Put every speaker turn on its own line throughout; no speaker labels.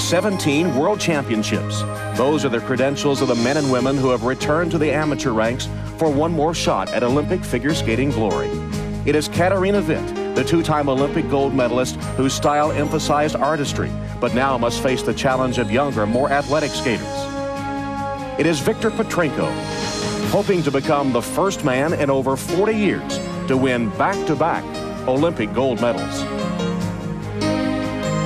17 World Championships. Those are the credentials of the men and women who have returned to the amateur ranks for one more shot at Olympic figure skating glory. It is Katarina Witt, the two-time Olympic gold medalist whose style emphasized artistry, but now must face the challenge of younger, more athletic skaters. It is Viktor Petrenko, hoping to become the first man in over 40 years to win back-to-back Olympic gold medals.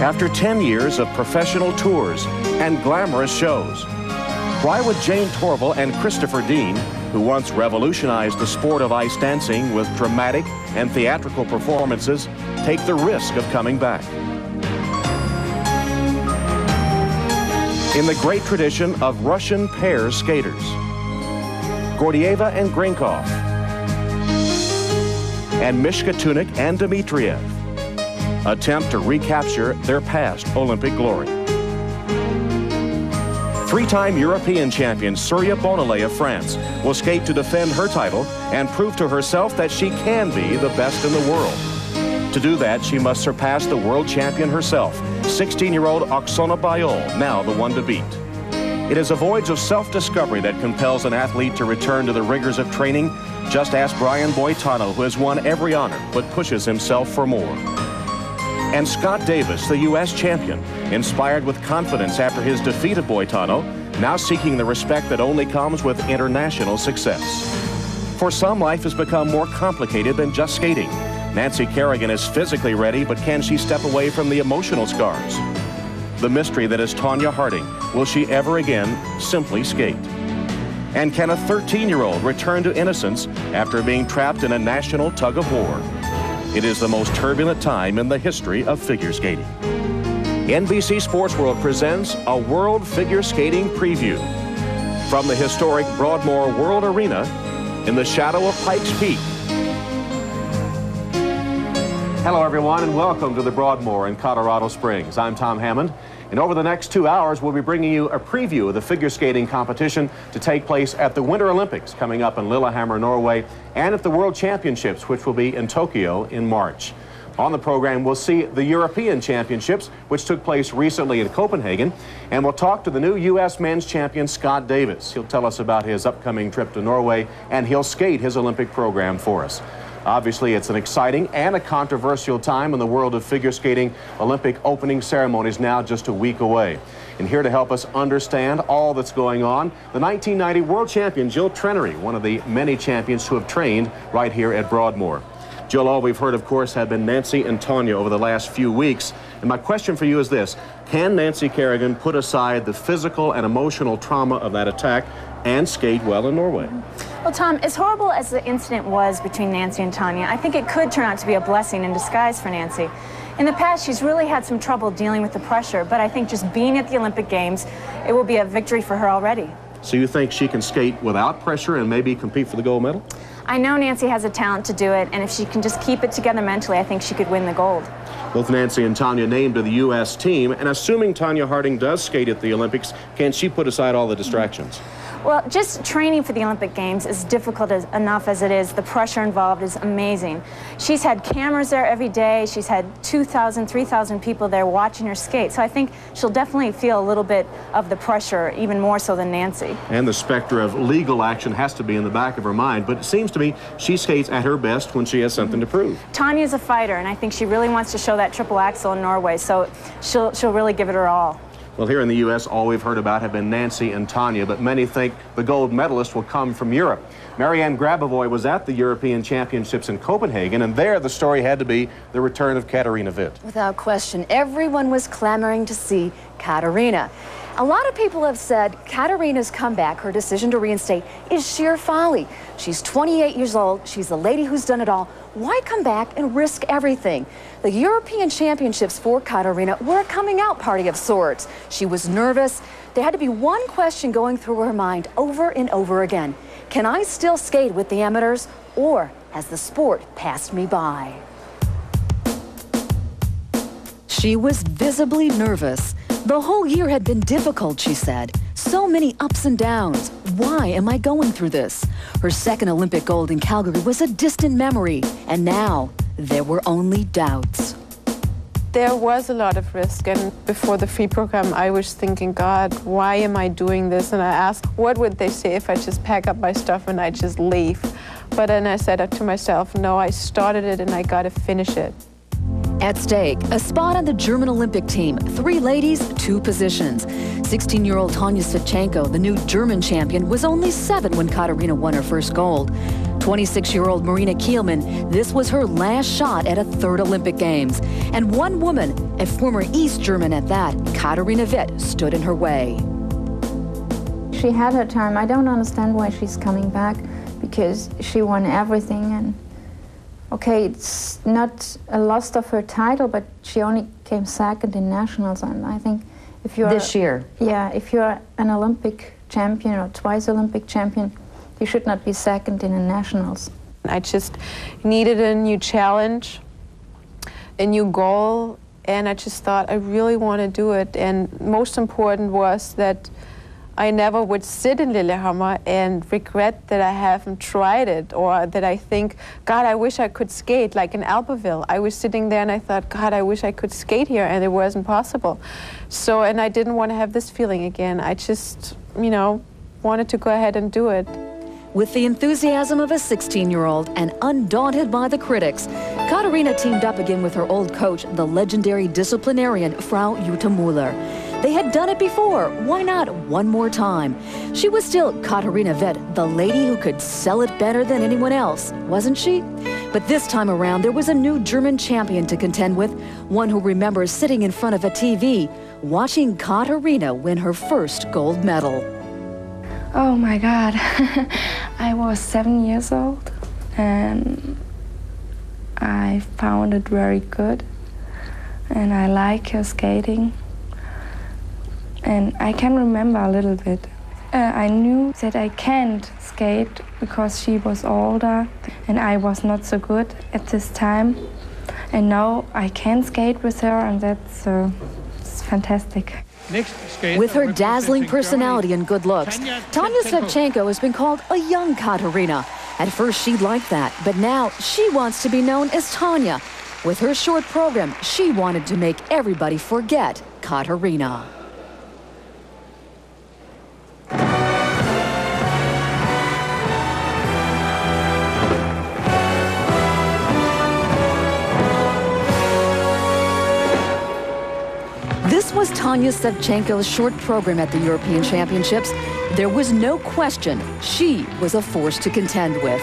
After 10 years of professional tours and glamorous shows, why would Jane Torvill and Christopher Dean, who once revolutionized the sport of ice dancing with dramatic and theatrical performances, take the risk of coming back? In the great tradition of Russian pair skaters, Gordeeva and Grinkov, and Mishkutenok and Dmitriev, attempt to recapture their past Olympic glory. Three-time European champion Surya Bonaly of France will skate to defend her title and prove to herself that she can be the best in the world. To do that, she must surpass the world champion herself, 16-year-old Oksana Baiul, now the one to beat. It is a voyage of self-discovery that compels an athlete to return to the rigors of training. Just ask Brian Boitano, who has won every honor but pushes himself for more. And Scott Davis, the U.S. champion, inspired with confidence after his defeat of Boitano, now seeking the respect that only comes with international success. For some, life has become more complicated than just skating. Nancy Kerrigan is physically ready, but can she step away from the emotional scars? The mystery that is Tanja Harding. Will she ever again simply skate? And can a 13-year-old return to innocence after being trapped in a national tug-of-war? It is the most turbulent time in the history of figure skating. NBC Sports World presents a World Figure Skating Preview. From the historic Broadmoor World Arena in the shadow of Pikes Peak. Hello everyone and welcome to the Broadmoor in Colorado Springs. I'm Tom Hammond. And over the next 2 hours, we'll be bringing you a preview of the figure skating competition to take place at the Winter Olympics coming up in Lillehammer, Norway, and at the World Championships, which will be in Tokyo in March. On the program, we'll see the European Championships, which took place recently in Copenhagen, and we'll talk to the new U.S. men's champion, Scott Davis. He'll tell us about his upcoming trip to Norway, and he'll skate his Olympic program for us. Obviously, it's an exciting and a controversial time in the world of figure skating. Olympic opening ceremonies now just a week away. And here to help us understand all that's going on, the 1990 world champion Jill Trenery, one of the many champions who have trained right here at Broadmoor. Jill, all we've heard, of course, have been Nancy and Tanja over the last few weeks. And my question for you is this: can Nancy Kerrigan put aside the physical and emotional trauma of that attack and skate well in Norway?
Well, Tom, as horrible as the incident was between Nancy and Tanja, I think it could turn out to be a blessing in disguise for Nancy. In the past, she's really had some trouble dealing with the pressure, but I think just being at the Olympic Games, it will be a victory for her already.
So you think she can skate without pressure and maybe compete for the gold medal?
I know Nancy has a talent to do it, and if she can just keep it together mentally, I think she could win the gold.
Both Nancy and Tanja named to the U.S. team, and assuming Tanja Harding does skate at the Olympics, can she put aside all the distractions?
Well, just training for the Olympic Games is difficult enough as it is. The pressure involved is amazing. She's had cameras there every day. She's had 2,000, 3,000 people there watching her skate. So I think she'll definitely feel a little bit of the pressure, even more so than Nancy. And the specter of legal action has to be in the back of her mind. But it seems to me she skates at her best when she has something to prove. Tanja's a fighter, and I think she really wants to show that triple axel in Norway. So she'll really give it her all. Well, here in the U.S., all we've heard about have been Nancy and Tanja, but many think the gold medalist will come from Europe. Marianne Grabovoy was at the European Championships in Copenhagen, and there the story had to be the return of Katarina Witt.
Without question, everyone was clamoring to see Katarina. A lot of people have said Katarina's comeback, her decision to reinstate, is sheer folly. She's 28 years old. She's the lady who's done it all. Why come back and risk everything? The European Championships for Katarina were a coming out party of sorts. She was nervous. There had to be one question going through her mind over and over again. Can I still skate with the amateurs, or has the sport passed me by? She was visibly nervous. The whole year had been difficult, she said. So many ups and downs. Why am I going through this? Her second Olympic gold in Calgary was a distant memory, and now there were only doubts.
There was a lot of risk, and before the free program, I was thinking, God, why am I doing this? And I asked, what would they say if I just pack up my stuff and I just leave? But then I said to myself, no, I started it and I gotta finish it.
At stake, a spot on the German Olympic team. 3 ladies, 2 positions. 16-year-old Tanja Szewczenko, the new German champion, was only 7 when Katarina won her first gold. 26-year-old Marina Kielman, this was her last shot at a 3rd Olympic Games. And one woman, a former East German at that, Katarina Witt, stood in her way.
She had her time. I don't understand why she's coming back, because she won everything. And okay, it's not a loss of her title, but she only came 2nd in nationals. And I think if you're
This year?
Yeah, if you're an Olympic champion or twice Olympic champion, you should not be 2nd in the nationals.
I just needed a new challenge, a new goal, and I just thought I really want to do it. And most important was that I never would sit in Lillehammer and regret that I haven't tried it, or that I think, God, I wish I could skate like in Albertville. I was sitting there and I thought, God, I wish I could skate here, and it wasn't possible. So, and I didn't want to have this feeling again. I just, you know, wanted to go ahead and do it.
With the enthusiasm of a 16-year-old and undaunted by the critics, Katarina teamed up again with her old coach, the legendary disciplinarian Frau Jutta Müller. They had done it before. Why not one more time? She was still Katarina Witt, the lady who could sell it better than anyone else, wasn't she? But this time around, there was a new German champion to contend with, one who remembers sitting in front of a TV, watching Katarina win her first gold medal.
Oh my God, I was 7 years old and I found it very good and I like her skating. And I can remember a little bit. I knew that I can't skate because she was older and I was not so good at this time. And now I can skate with her, and that's it's fantastic.
With her dazzling personality and good looks, Tanja Szewczenko has been called a young Katarina. At first she liked that, but now she wants to be known as Tanja. With her short program, she wanted to make everybody forget Katarina. This was Tanja Szewczenko's short program at the European Championships. There was no question she was a force to contend with.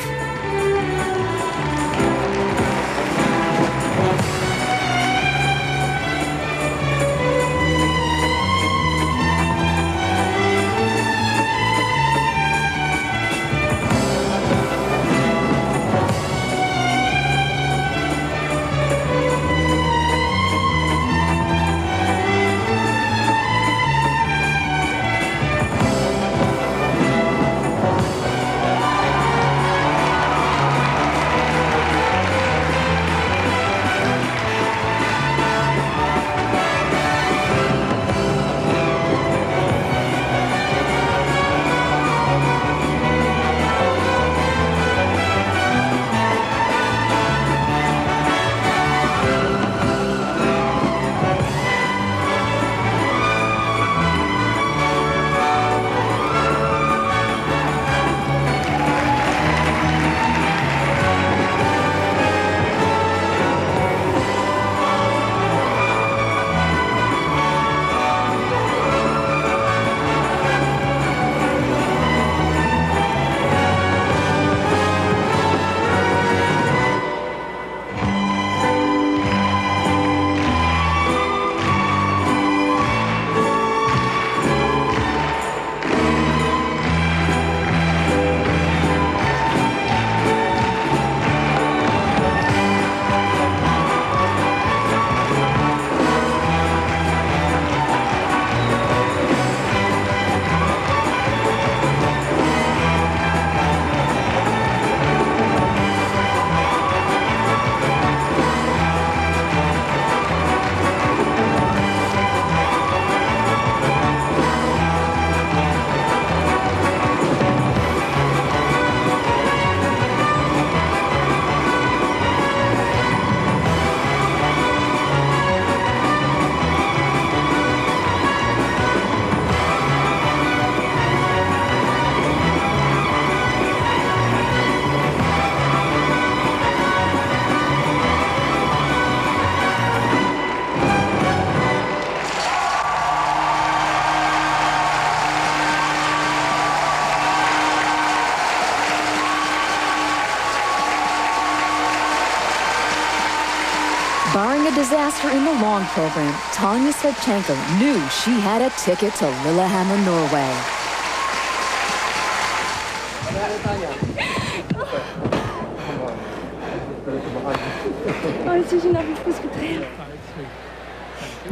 disaster in the long program, Tanja Szewczenko knew she had a ticket to Lillehammer, Norway.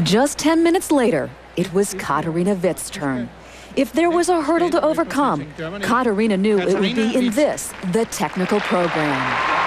Just 10 minutes later, it was Katarina Witt's turn. If there was a hurdle to overcome, Katarina knew it would be in this, the technical program.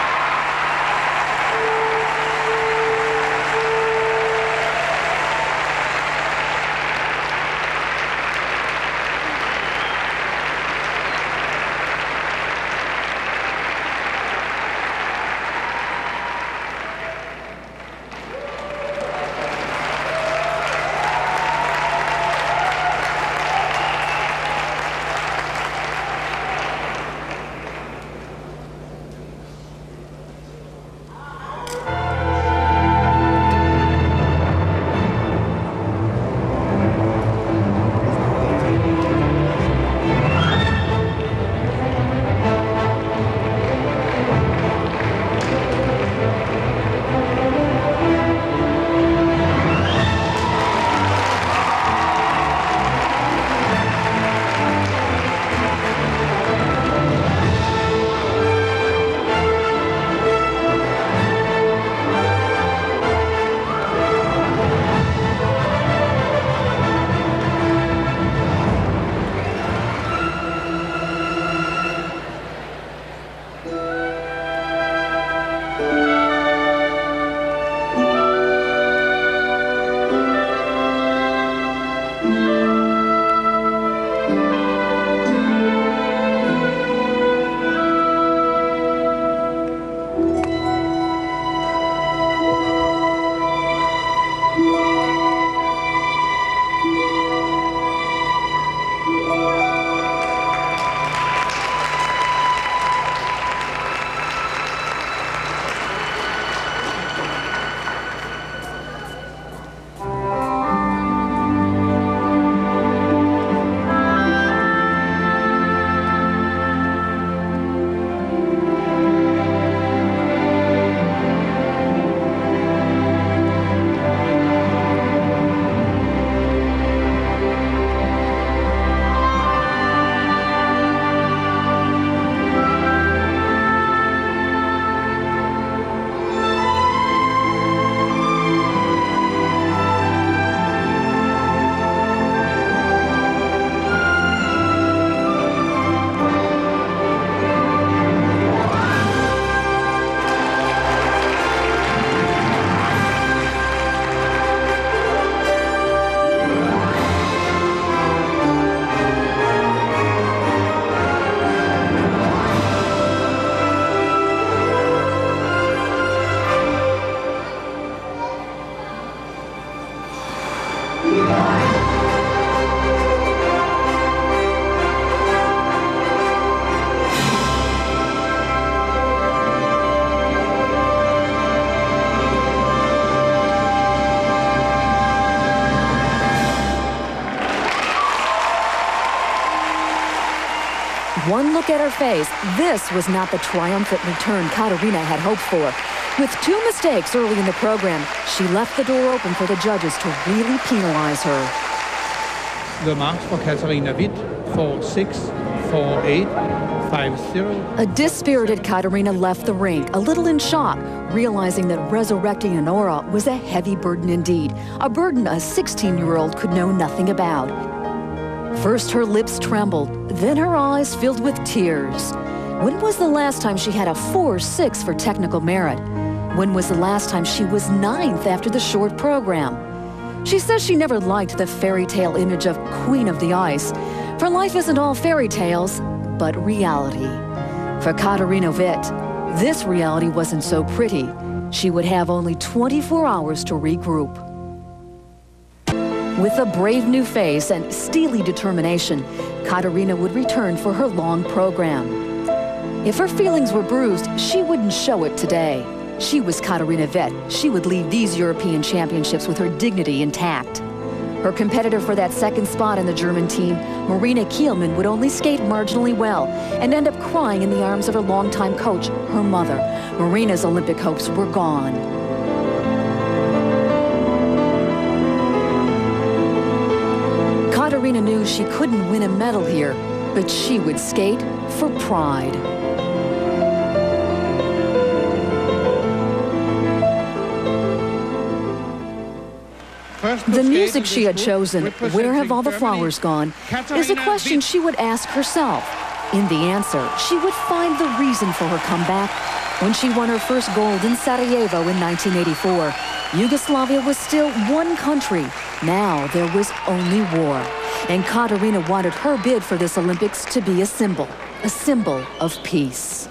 One look at her face, this was not the triumphant return Katarina had hoped for. With 2 mistakes early in the program, she left the door open for the judges to really penalize her.
The marks for Katarina Witt, 4-6, 4-8, 5-0.
A dispirited Katarina left the rink, a little in shock, realizing that resurrecting an aura was a heavy burden indeed, a burden a 16-year-old could know nothing about. First her lips trembled, then her eyes filled with tears. When was the last time she had a 4-6 for technical merit? When was the last time she was 9th after the short program? She says she never liked the fairy tale image of Queen of the Ice. For life isn't all fairy tales, but reality. For Katarina Witt, this reality wasn't so pretty. She would have only 24 hours to regroup. With a brave new face and steely determination, Katarina would return for her long program. If her feelings were bruised, she wouldn't show it today. She was Katarina Witt. She would leave these European Championships with her dignity intact. Her competitor for that second spot in the German team, Marina Kielman, would only skate marginally well and end up crying in the arms of her longtime coach, her mother. Marina's Olympic hopes were gone. Katarina knew she couldn't win a medal here, but she would skate for pride. The music she had chosen, Where Have All the Flowers Gone, is a question she would ask herself. In the answer, she would find the reason for her comeback. When she won her first gold in Sarajevo in 1984, Yugoslavia was still one country. Now there was only war. And Katarina wanted her bid for this Olympics to be a symbol of peace.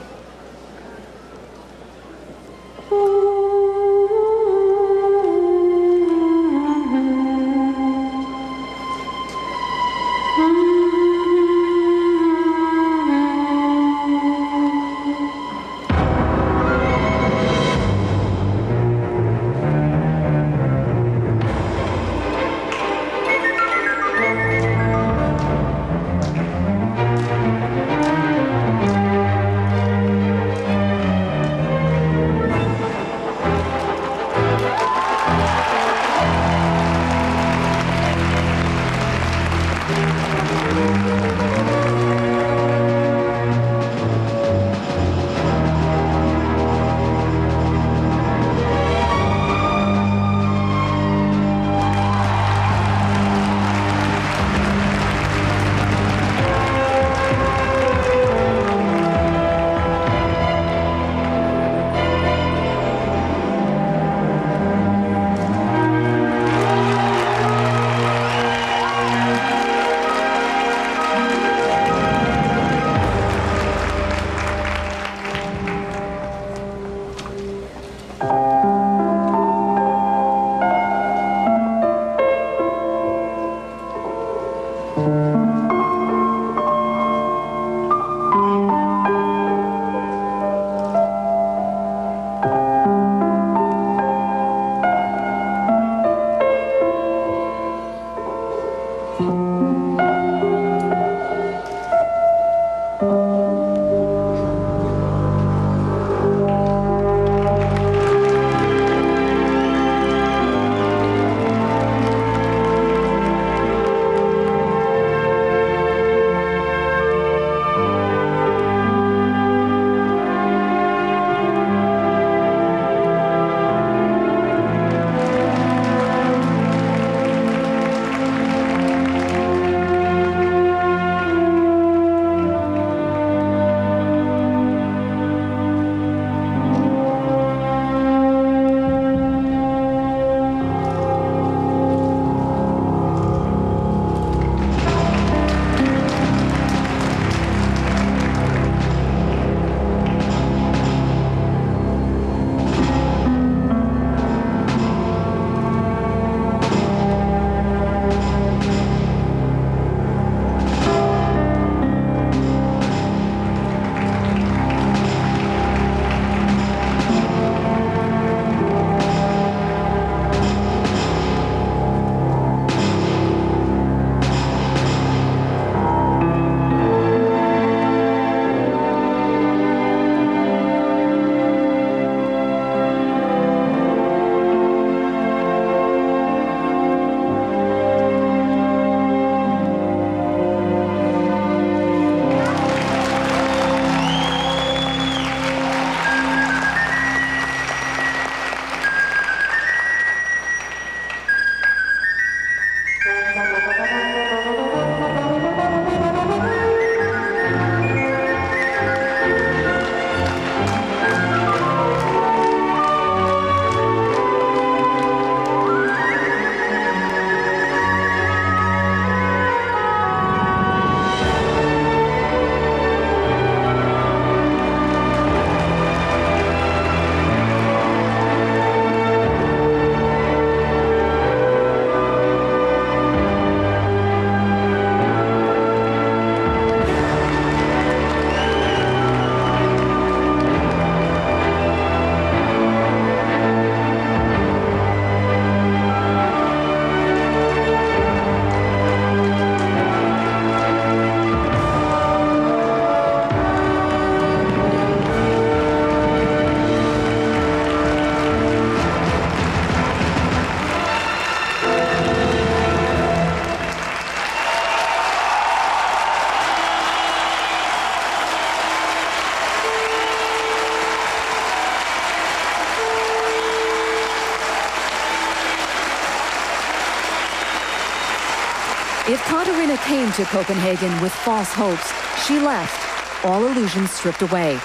If Katarina came to Copenhagen with false hopes, she left, all illusions stripped away.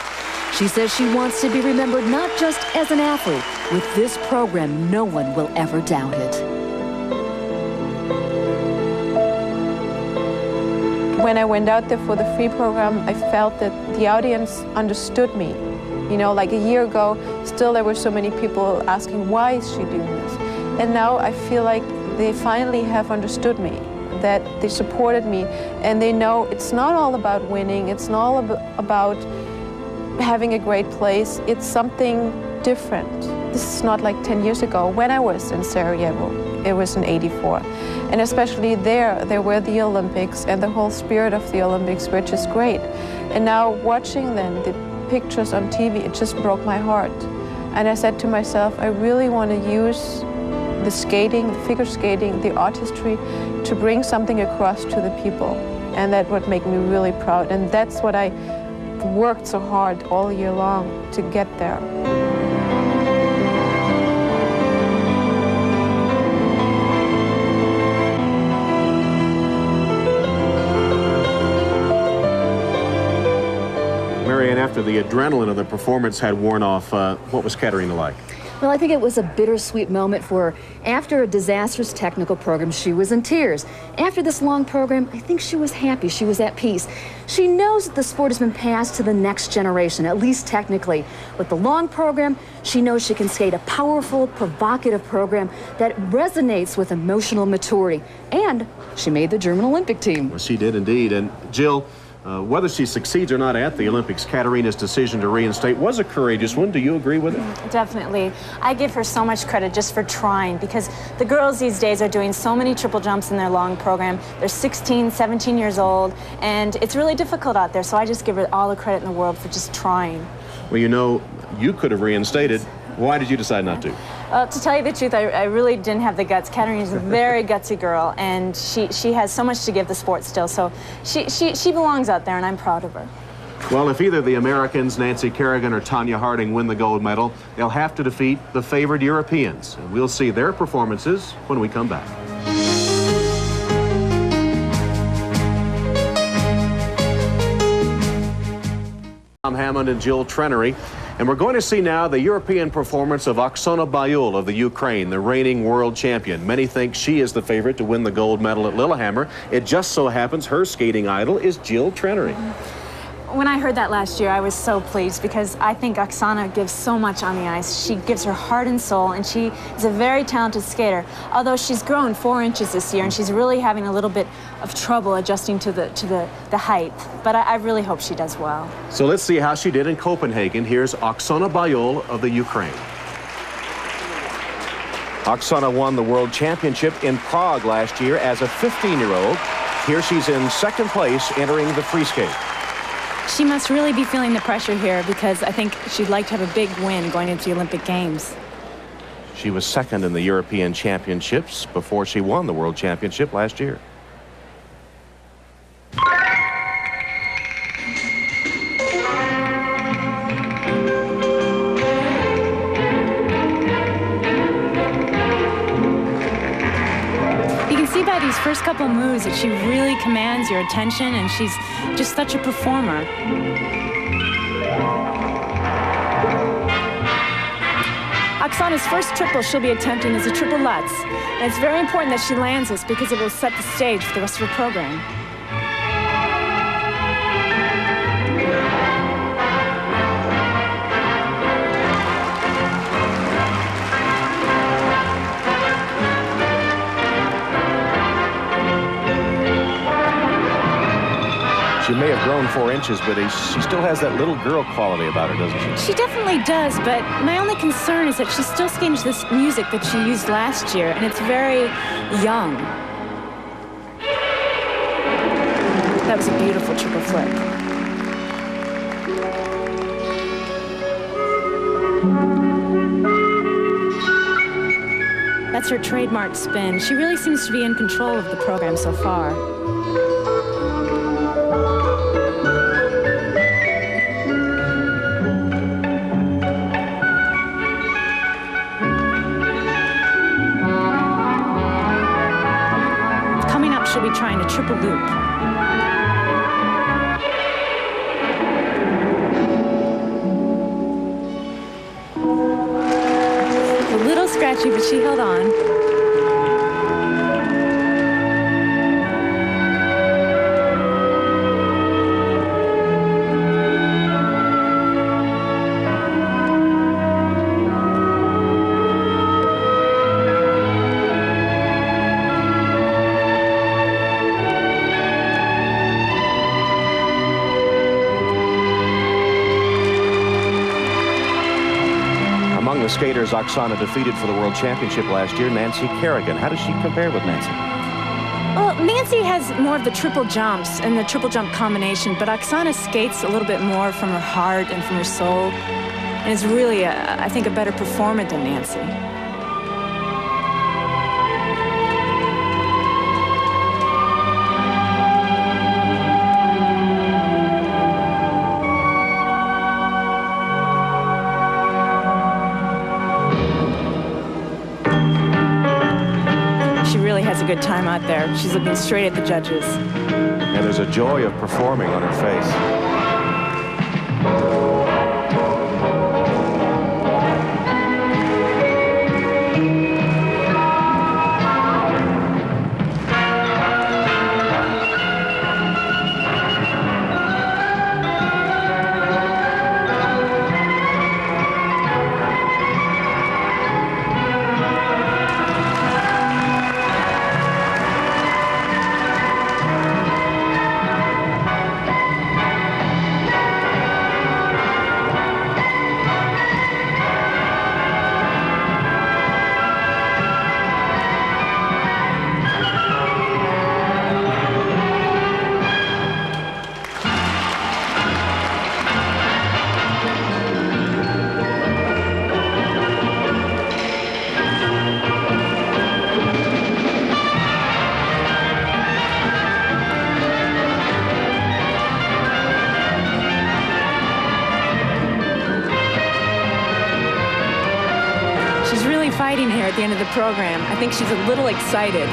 She says she wants to be remembered not just as an athlete. With this program, no one will ever doubt it.
When I went out there for the free program, I felt that the audience understood me. You know, like a year ago, still there were so many people asking, why is she doing this? And now I feel like they finally have understood me, that they supported me, and they know it's not all about winning, it's not all about having a great place, it's something different. This is not like 10 years ago when I was in Sarajevo. It was in '84. And especially there were the Olympics and the whole spirit of the Olympics, which is great. And now watching then the pictures on TV, it just broke my heart. And I said to myself, I really want to use the skating, the figure skating, the artistry to bring something across to the people. And that would make me really proud. And that's what I worked so hard all year long to get there.
Marianne, after the adrenaline of the performance had worn off, what was Katarina like?
Well, I think it was a bittersweet moment for her. After a disastrous technical program, she was in tears. After this long program, I think she was happy, she was at peace. She knows that the sport has been passed to the next generation, at least technically. With the long program, she knows she can skate a powerful, provocative program that resonates with emotional maturity. And she made the German Olympic team.
Well, she did indeed. And Jill, whether she succeeds or not at the Olympics, Katarina's decision to reinstate was a courageous one. Do you agree with it?
Definitely. I give her so much credit just for trying, because the girls these days are doing so many triple jumps in their long program. They're 16, 17 years old, and it's really difficult out there, so I just give her all the credit in the world for just trying.
Well, you know, you could have reinstated. Why did you decide not to?
To tell you the truth, I really didn't have the guts. Katarina's a very gutsy girl, and she has so much to give the sport still, so she belongs out there, and I'm proud of her.
Well, if either the Americans, Nancy Kerrigan or Tanya Harding, win the gold medal, they'll have to defeat the favored Europeans. And we'll see their performances when we come back. Tom Hammond and Jill Trenery. And we're going to see now the European performance of Oksana Baiul of the Ukraine, the reigning world champion. Many think she is the favorite to win the gold medal at Lillehammer. It just so happens her skating idol is Jill Trenery.
When I heard that last year, I was so pleased, because I think Oksana gives so much on the ice. She gives her heart and soul, and she is a very talented skater. Although she's grown 4 inches this year, and she's really having a little bit of trouble adjusting to the height. But I really hope she does well.
So let's see how she did in Copenhagen. Here's Oksana Baiul of the Ukraine. Oksana won the World Championship in Prague last year as a 15-year-old. Here she's in second place entering the free skate.
She must really be feeling the pressure here, because I think she'd like to have a big win going into the Olympic Games.
She was second in the European Championships before she won the World Championship last year.
First couple moves that she really commands your attention, and she's just such a performer. Oksana's first triple she'll be attempting is a triple Lutz, and it's very important that she lands this, because it will set the stage for the rest of her program.
She may have grown 4 inches, but she still has that little girl quality about her, doesn't she?
She definitely does, but my only concern is that she's still skating to this music that she used last year, and it's very young. That was a beautiful triple flip. That's her trademark spin. She really seems to be in control of the program so far. she'll be trying a triple loop. A little scratchy, but she held on.
The skaters Oksana defeated for the World Championship last year, Nancy Kerrigan. How does she compare with Nancy?
Well, Nancy has more of the triple jumps and the triple jump combination, but Oksana skates a little bit more from her heart and from her soul, and is really, I think, a better performer than Nancy. A good time out there. She's looking straight at the judges.
And there's a joy of performing on her face.
Fighting here at the end of the program. I think she's a little excited.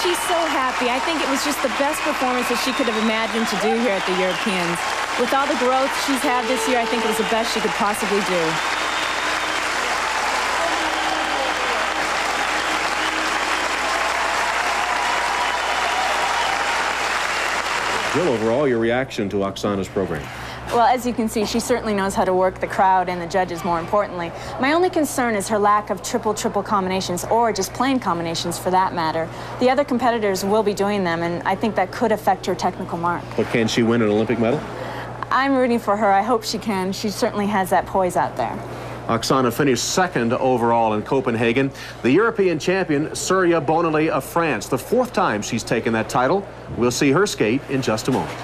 She's so happy. I think it was just the best performance that she could have imagined to do here at the Europeans. With all the growth she's had this year, I think it was the best she could possibly do.
Jill, overall, your reaction to Oksana's program?
Well, as you can see, she certainly knows how to work the crowd and the judges, more importantly. My only concern is her lack of triple-triple combinations, or just plain combinations for that matter. The other competitors will be doing them, and I think that could affect her technical mark.
But can she win an Olympic medal?
I'm rooting for her. I hope she can. She certainly has that poise out there.
Oksana finished second overall in Copenhagen. The European champion, Surya Bonaly of France, the fourth time she's taken that title. We'll see her skate in just a moment.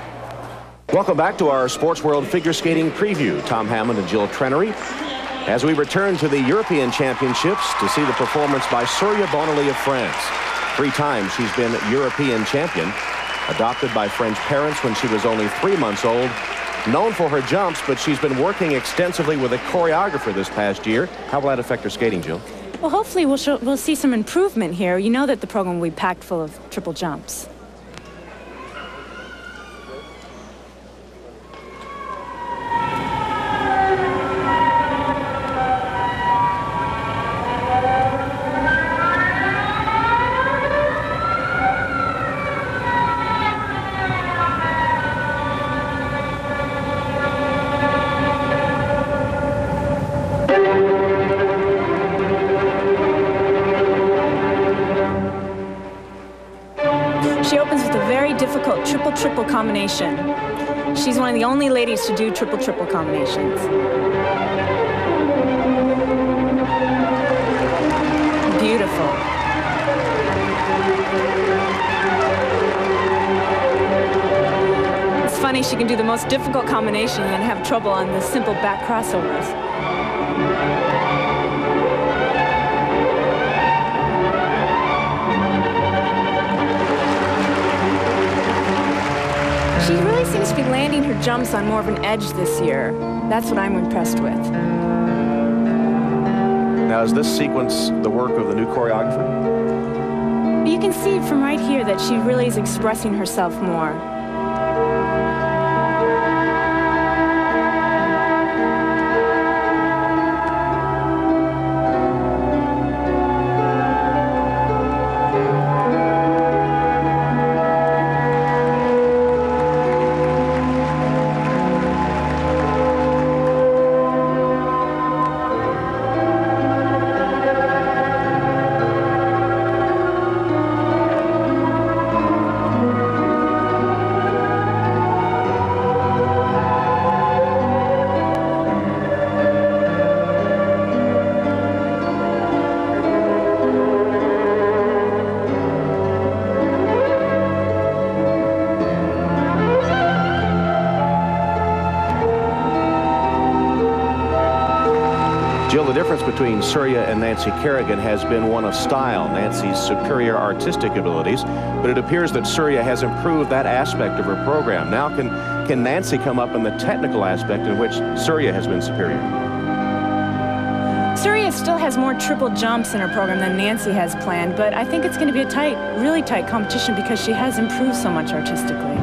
Welcome back to our Sports World Figure Skating Preview. Tom Hammond and Jill Trenery. As we return to the European Championships to see the performance by Surya Bonaly of France. 3 times she's been European champion. Adopted by French parents when she was only 3 months old. Known for her jumps, but she's been working extensively with a choreographer this past year. How will that affect her skating, Jill?
Well, hopefully we'll see some improvement here. You know that the program will be packed full of triple jumps. She opens with a very difficult triple-triple combination. She's one of the only ladies to do triple-triple combinations. Beautiful. It's funny, she can do the most difficult combination and have trouble on the simple back crossovers. She really seems to be landing her jumps on more of an edge this year. That's what I'm impressed with.
Now, is this sequence the work of the new choreographer?
You can see from right here that she really is expressing herself more.
Jill, the difference between Surya and Nancy Kerrigan has been one of style, Nancy's superior artistic abilities, but it appears that Surya has improved that aspect of her program. Now, can Nancy come up in the technical aspect in which Surya has been superior?
Surya still has more triple jumps in her program than Nancy has planned, but I think it's going to be a tight, really tight competition because she has improved so much artistically.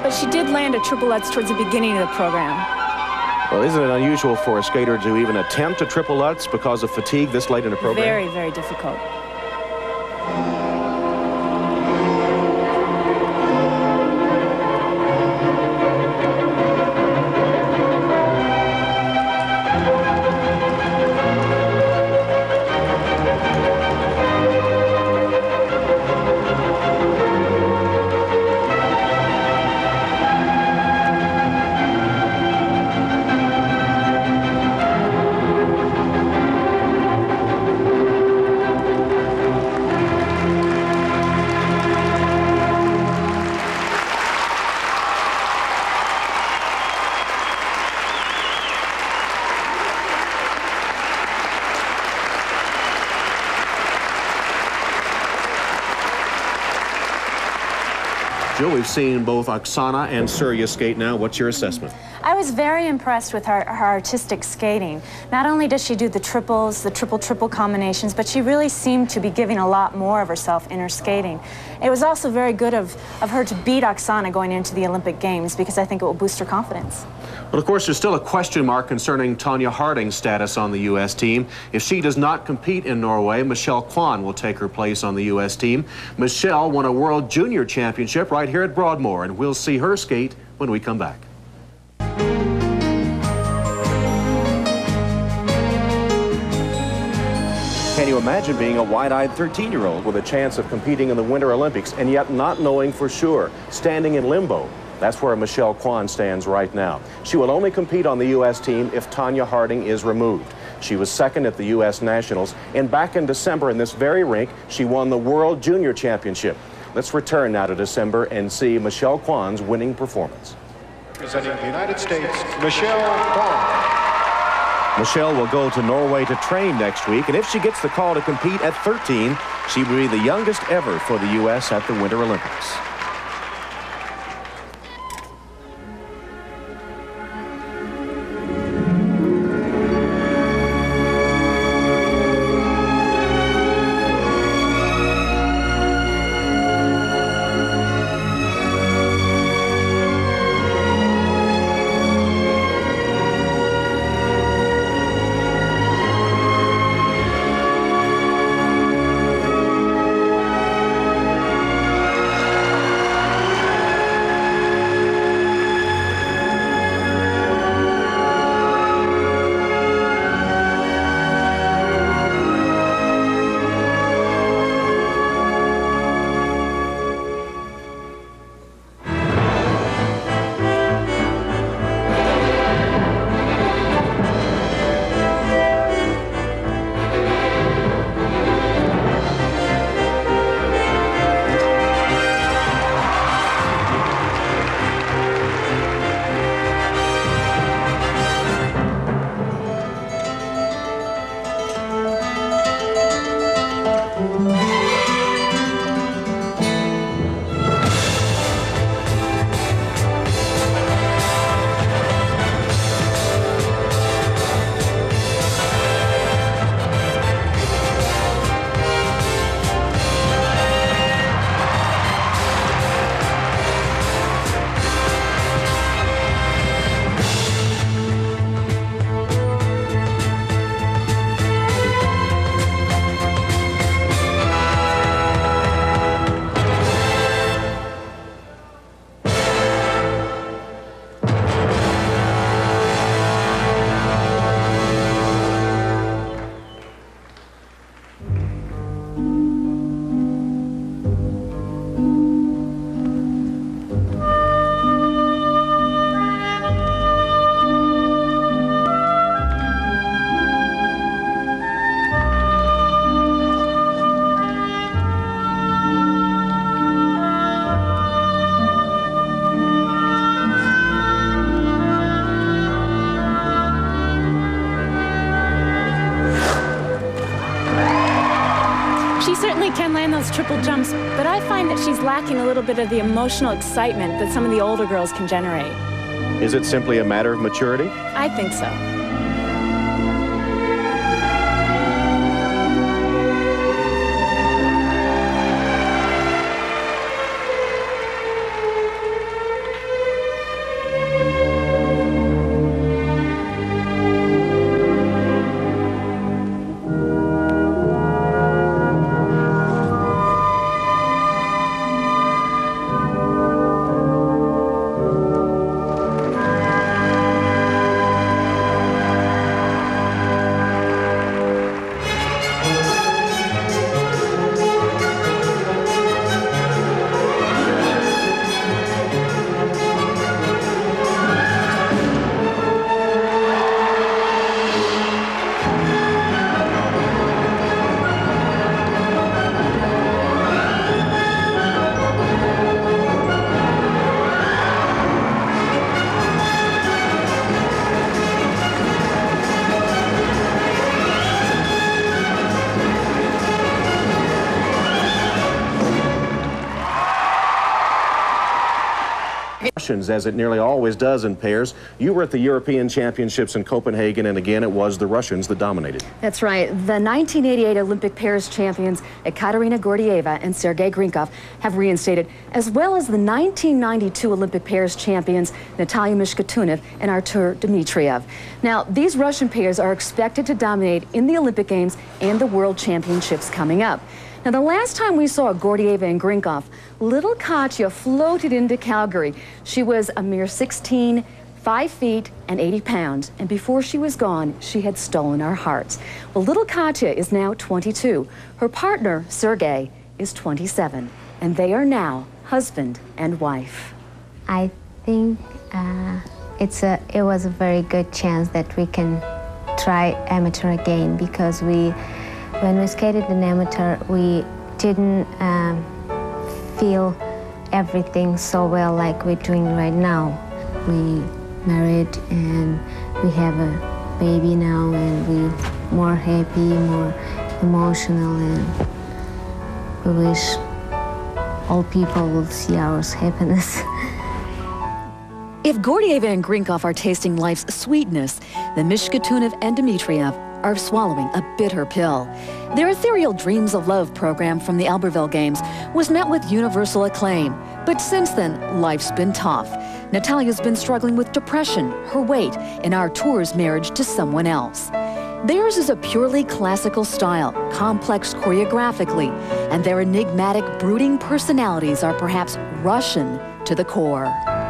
But she did land a triple Lutz towards the beginning of the program.
Well, isn't it unusual for a skater to even attempt a triple Lutz because of fatigue this late in the program?
Very, very difficult.
Jill, we've seen both Oksana and Surya skate now. What's your assessment?
I was very impressed with her artistic skating. Not only does she do the triples, the triple-triple combinations, but she really seemed to be giving a lot more of herself in her skating. It was also very good of her to beat Oksana going into the Olympic Games because I think it will boost her confidence.
Well, of course, there's still a question mark concerning Tanja Harding's status on the U.S. team. If she does not compete in Norway, Michelle Kwan will take her place on the U.S. team. Michelle won a World Junior Championship right here at Broadmoor, and we'll see her skate when we come back. Can you imagine being a wide-eyed 13-year-old with a chance of competing in the Winter Olympics and yet not knowing for sure, standing in limbo? That's where Michelle Kwan stands right now. She will only compete on the U.S. team if Tanja Harding is removed. She was second at the U.S. Nationals, and back in December in this very rink, she won the World Junior Championship. Let's return now to December and see Michelle Kwan's winning performance.
Representing the United States, Michelle Kwan.
Michelle will go to Norway to train next week, and if she gets the call to compete at 13, she will be the youngest ever for the U.S. at the Winter Olympics.
She certainly can land those triple jumps, but I find that she's lacking a little bit of the emotional excitement that some of the older girls can generate.
Is it simply a matter of maturity?
I think so.
As it nearly always does in pairs. You were at the European Championships in Copenhagen, and again, it was the Russians that dominated.
That's right. The 1988 Olympic pairs champions, Ekaterina Gordeeva and Sergei Grinkov, have reinstated, as well as the 1992 Olympic pairs champions, Natalia Mishkutenok and Artur Dmitriev. Now, these Russian pairs are expected to dominate in the Olympic Games and the World Championships coming up. Now, the last time we saw Gordeeva and Grinkov, little Katya floated into Calgary. She was a mere 16, 5 feet and 80 pounds, and before she was gone, she had stolen our hearts. Well, little Katya is now 22. Her partner, Sergei, is 27, and they are now husband and wife.
I think it was a very good chance that we can try amateur again, because when we skated in amateur, we didn't feel everything so well like we're doing right now. We married and we have a baby now, and we're more happy, more emotional, and we wish all people will see our happiness.
If Gordeeva and Grinkov are tasting life's sweetness, then Mishkutenok and Dmitriev are swallowing a bitter pill. Their ethereal Dreams of Love program from the Albertville Games was met with universal acclaim. But since then, life's been tough. Natalia's been struggling with depression, her weight, and Artur's marriage to someone else. Theirs is a purely classical style, complex choreographically, and their enigmatic, brooding personalities are perhaps Russian to the core.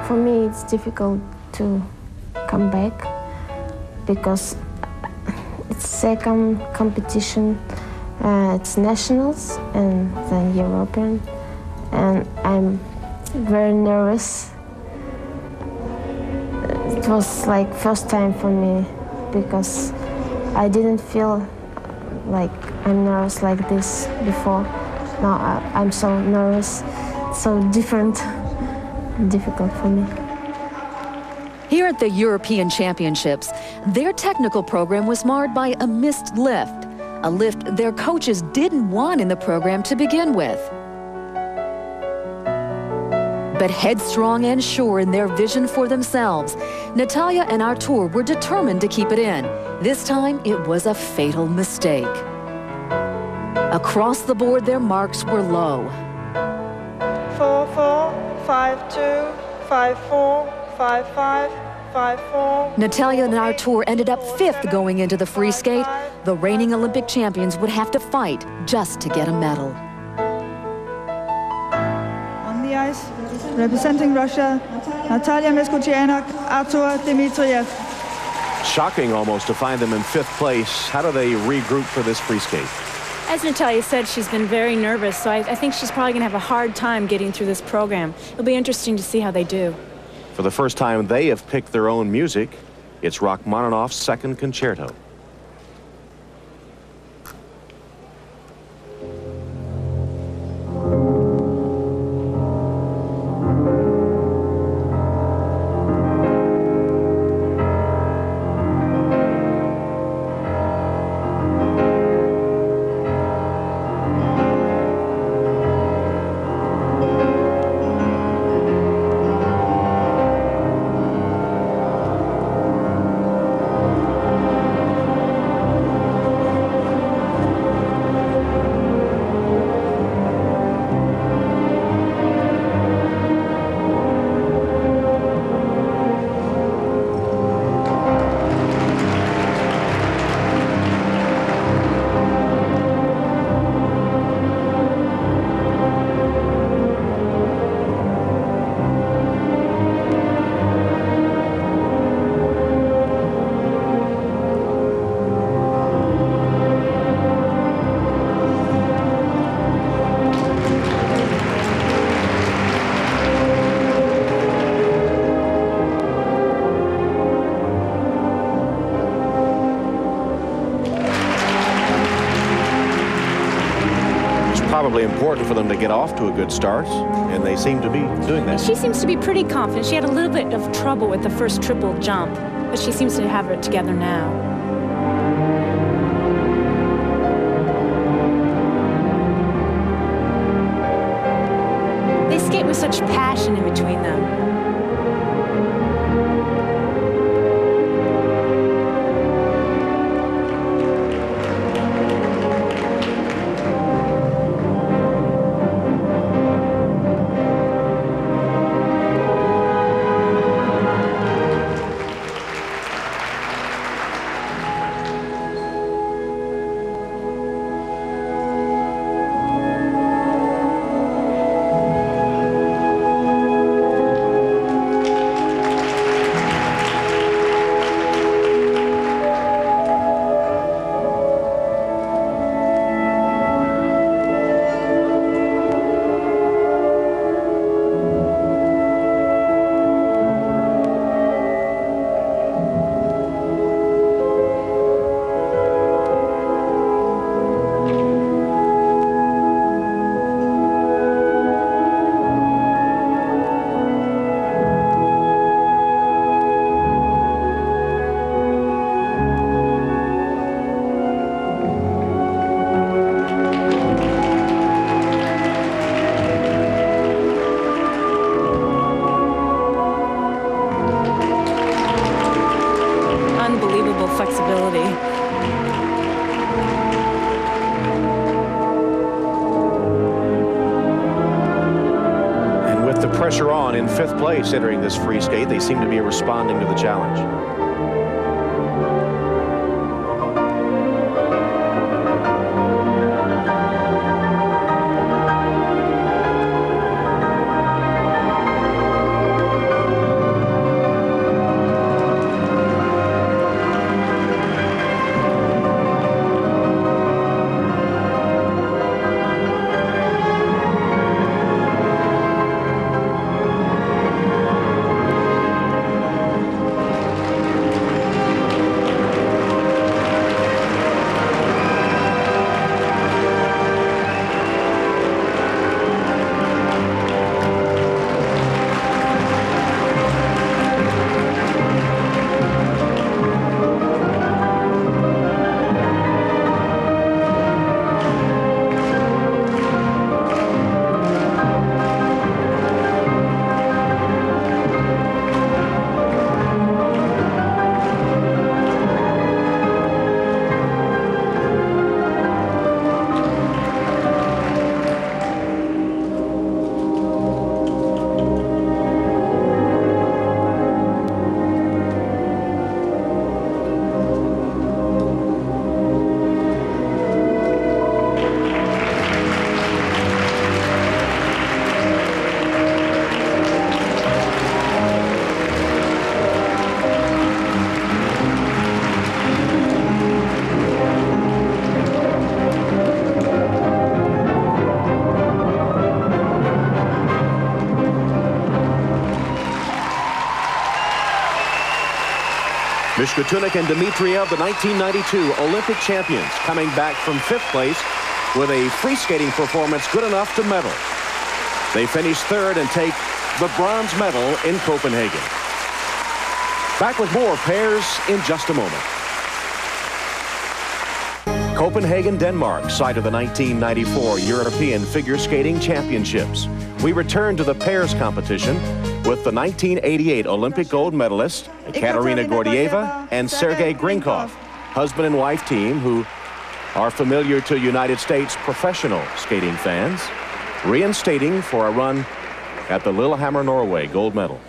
For me, it's difficult to come back because it's second competition. It's nationals and then European, and I'm very nervous. It was like first time for me because I didn't feel like I'm nervous like this before. Now I'm so nervous, so difficult for me.
Here at the European Championships, their technical program was marred by a missed lift, a lift their coaches didn't want in the program to begin with. But headstrong and sure in their vision for themselves, Natalia and Artur were determined to keep it in. This time, it was a fatal mistake. Across the board, their marks were low.
4-4, 5-2, 5-4, 5-5, 5-4.
Natalia and Artur ended up fifth going into the free skate. The reigning Olympic champions would have to fight just to get a medal.
On the ice, representing Russia, Natalia Mishkutenok, Artur Dmitriev.
Shocking almost to find them in fifth place. How do they regroup for this free skate?
As Natalia said, she's been very nervous, so I think she's probably going to have a hard time getting through this program. It'll be interesting to see how they do.
For the first time, they have picked their own music. It's Rachmaninoff's Second Concerto. probably important for them to get off to a good start, and they seem to be doing that.
She seems to be pretty confident. She had a little bit of trouble with the first triple jump, but she seems to have it together now. They skate with such passion in between them.
Pressure on in 5th place entering this free skate. They seem to be responding to the challenge. Mishkutenok and Dmitriev, the 1992 Olympic champions, coming back from 5th place with a free skating performance good enough to medal. They finish 3rd and take the bronze medal in Copenhagen. Back with more pairs in just a moment. Copenhagen, Denmark, site of the 1994 European Figure Skating Championships. We return to the pairs competition with the 1988 Olympic gold medalist Ekaterina Gordeeva and Sergei Grinkov, husband and wife team who are familiar to United States professional skating fans, reinstating for a run at the Lillehammer, Norway gold medal.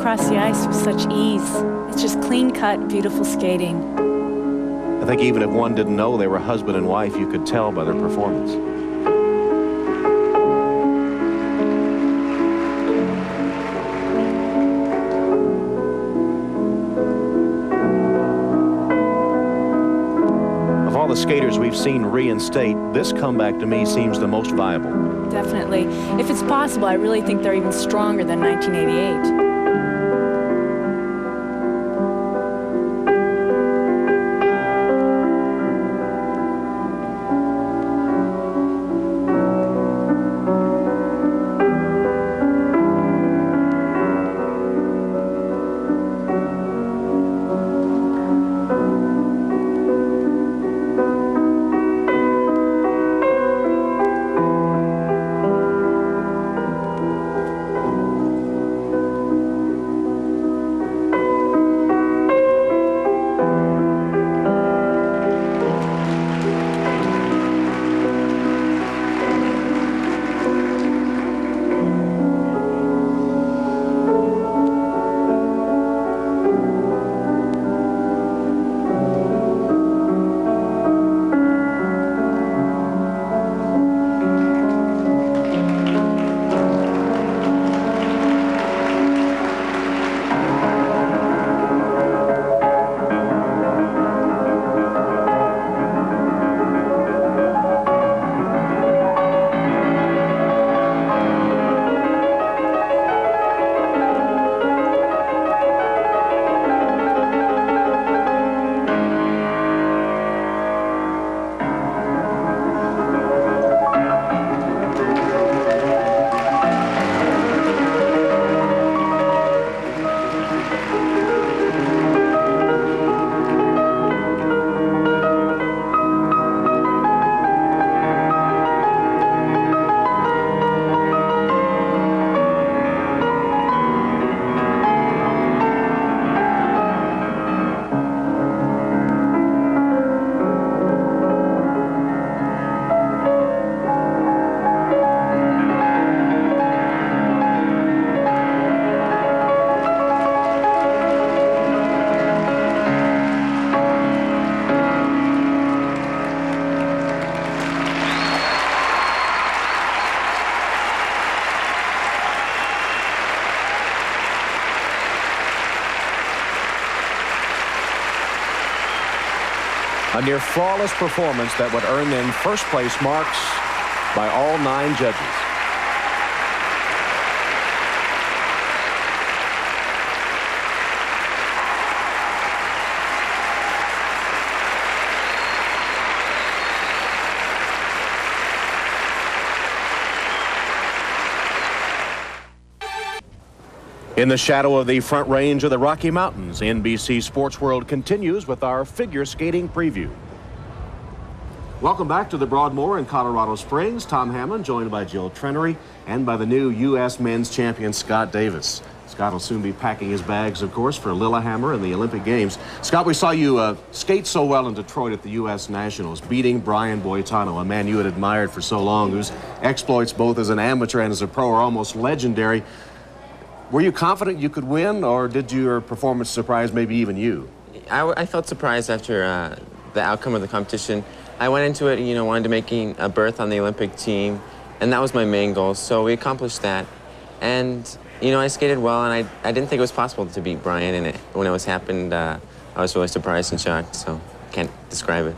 across the ice with such ease. It's just clean-cut, beautiful skating.
I think even if one didn't know they were husband and wife, you could tell by their performance. Of all the skaters we've seen reinstate, this comeback to me seems the most viable.
Definitely. If it's possible, I really think they're even stronger than 1988.
A near flawless performance that would earn them first place marks by all 9 judges. In the shadow of the Front Range of the Rocky Mountains, NBC Sports World continues with our figure skating preview. Welcome back to the Broadmoor in Colorado Springs. Tom Hammond, joined by Jill Trenery and by the new U.S. men's champion, Scott Davis. Scott will soon be packing his bags, of course, for Lillehammer and the Olympic Games. Scott, we saw you skate so well in Detroit at the U.S. Nationals, beating Brian Boitano, a man you had admired for so long, whose exploits both as an amateur and as a pro are almost legendary. Were you confident you could win, or did your performance surprise maybe even you?
I felt surprised after the outcome of the competition. I went into it, you know, wanted to make a berth on the Olympic team, and that was my main goal, so we accomplished that. And, you know, I skated well, and I didn't think it was possible to beat Brian, and when it happened, I was really surprised and shocked, so can't describe it.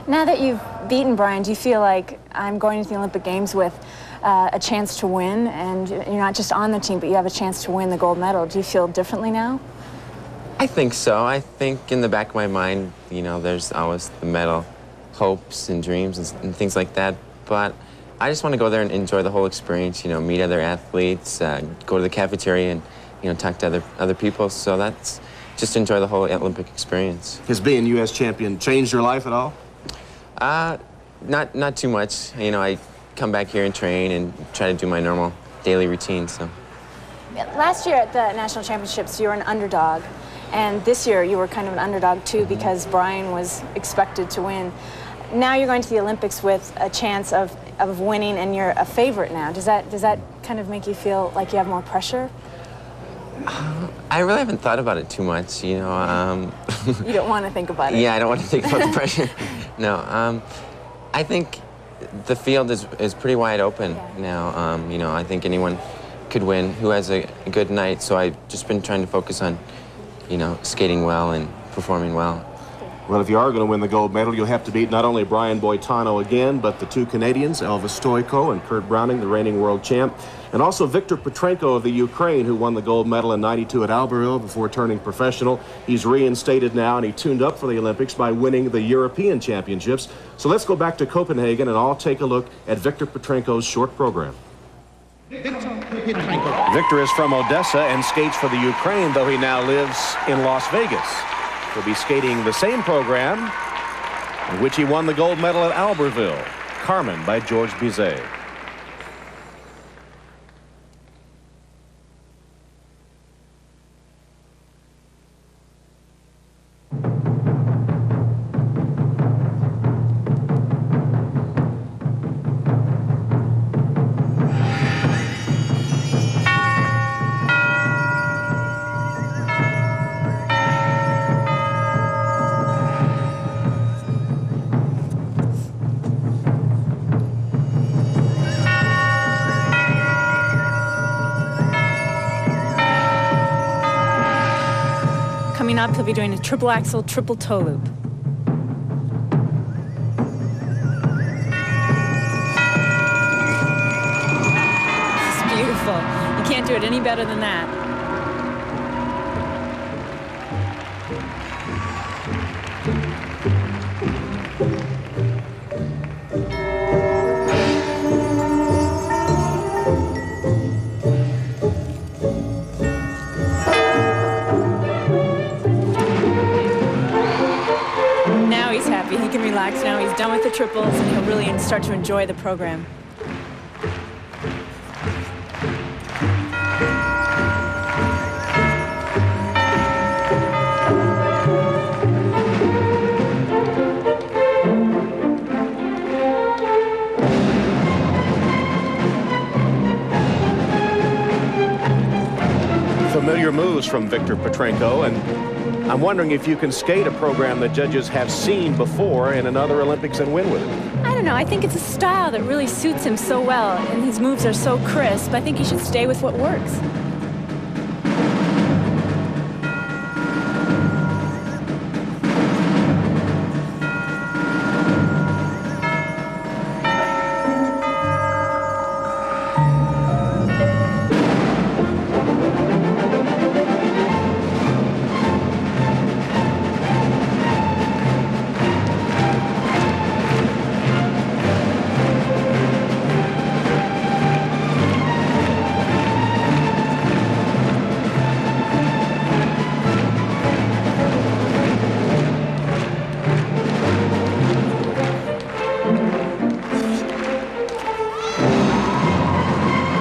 Now that you've beaten Brian, do you feel like I'm going to the Olympic Games with a chance to win, and you're not just on the team, but you have a chance to win the gold medal? Do you feel differently now?
I think so. I think in the back of my mind, you know, there's always the medal, hopes and dreams and things like that, but I just want to go there and enjoy the whole experience, you know, meet other athletes, go to the cafeteria and, you know, talk to other people, so that's just enjoy the whole Olympic experience.
Has being U.S. champion changed your life at all?
Not too much. You know, I come back here and train and try to do my normal daily routine, so.
Last year at the National Championships, you were an underdog, and this year you were kind of an underdog too because Brian was expected to win. Now you're going to the Olympics with a chance of winning, and you're a favorite now. Does that kind of make you feel like you have more pressure?
I really haven't thought about it too much, you know.
You don't want to think about it?
Yeah, I don't want to think about the pressure. No, I think the field is pretty wide open now. You know, I think anyone could win who has a good night, so I've just been trying to focus on, you know, skating well and performing well.
Well, if you are going to win the gold medal, you'll have to beat not only Brian Boitano again, but the two Canadians, Elvis Stojko and Kurt Browning, the reigning world champ, and also Viktor Petrenko of the Ukraine, who won the gold medal in '92 at Albertville before turning professional. He's reinstated now, and he tuned up for the Olympics by winning the European Championships. So let's go back to Copenhagen, and I'll take a look at Viktor Petrenko's short program. Viktor is from Odessa and skates for the Ukraine, though he now lives in Las Vegas. He'll be skating the same program in which he won the gold medal at Albertville, Carmen by George Bizet.
Coming up, he'll be doing a triple axel, triple toe loop. This is beautiful. You can't do it any better than that. He can relax now. He's done with the triples, and he'll really start to enjoy the program.
Familiar moves from Viktor Petrenko, and I'm wondering if you can skate a program that judges have seen before in another Olympics and win with it.
I don't know. I think it's a style that really suits him so well, and his moves are so crisp. I think he should stay with what works.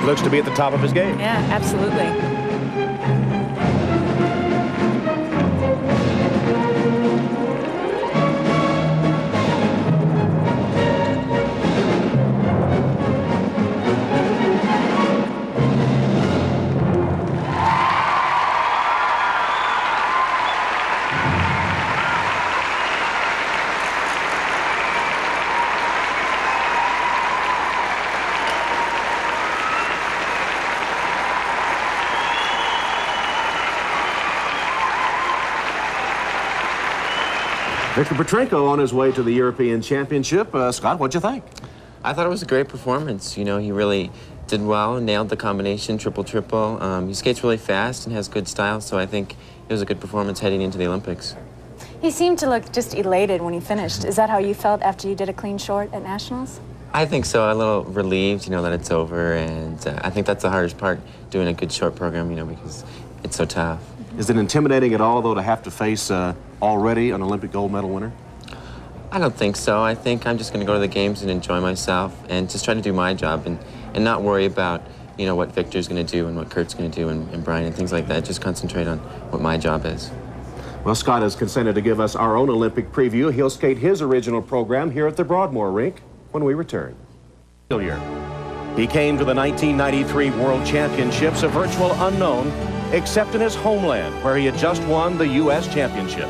Looks to be at the top of his game.
Yeah, absolutely.
Viktor Petrenko on his way to the European Championship. Scott, what'd you think?
I thought it was a great performance. You know, he really did well, nailed the combination, triple-triple. He skates really fast and has good style, so I think it was a good performance heading into the Olympics.
He seemed to look just elated when he finished. Is that how you felt after you did a clean short at Nationals?
I think so, a little relieved, you know, that it's over, and I think that's the hardest part, doing a good short program, you know, because it's so tough.
Is it intimidating at all, though, to have to face already an Olympic gold medal winner?
I don't think so. I think I'm just going to go to the games and enjoy myself and just try to do my job and not worry about, you know, what Viktor's going to do and what Kurt's going to do and Brian and things like that. Just concentrate on what my job is.
Well, Scott has consented to give us our own Olympic preview. He'll skate his original program here at the Broadmoor rink when we return. He came to the 1993 World Championships a virtual unknown, except in his homeland, where he had just won the U.S. championship.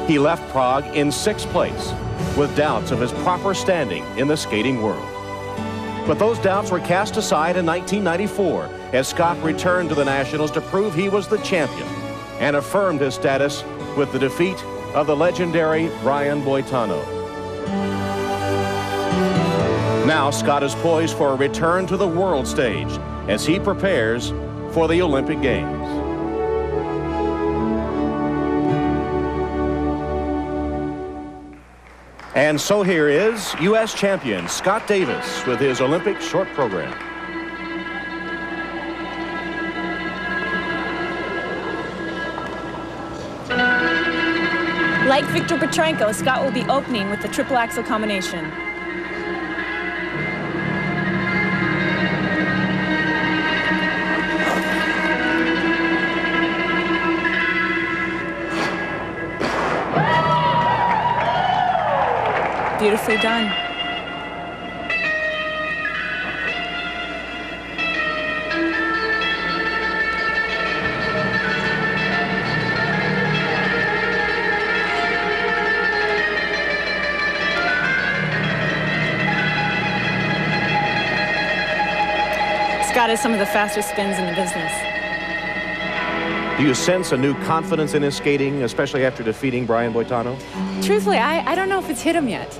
He left Prague in 6th place, with doubts of his proper standing in the skating world. But those doubts were cast aside in 1994 as Scott returned to the Nationals to prove he was the champion and affirmed his status with the defeat of the legendary Brian Boitano. Now Scott is poised for a return to the world stage as he prepares for the Olympic Games. And so here is U.S. champion Scott Davis with his Olympic short program.
Like Viktor Petrenko, Scott will be opening with the triple axel combination. Beautifully done. Scott has some of the fastest spins in the business.
Do you sense a new confidence in his skating, especially after defeating Brian Boitano?
Truthfully, I don't know if it's hit him yet.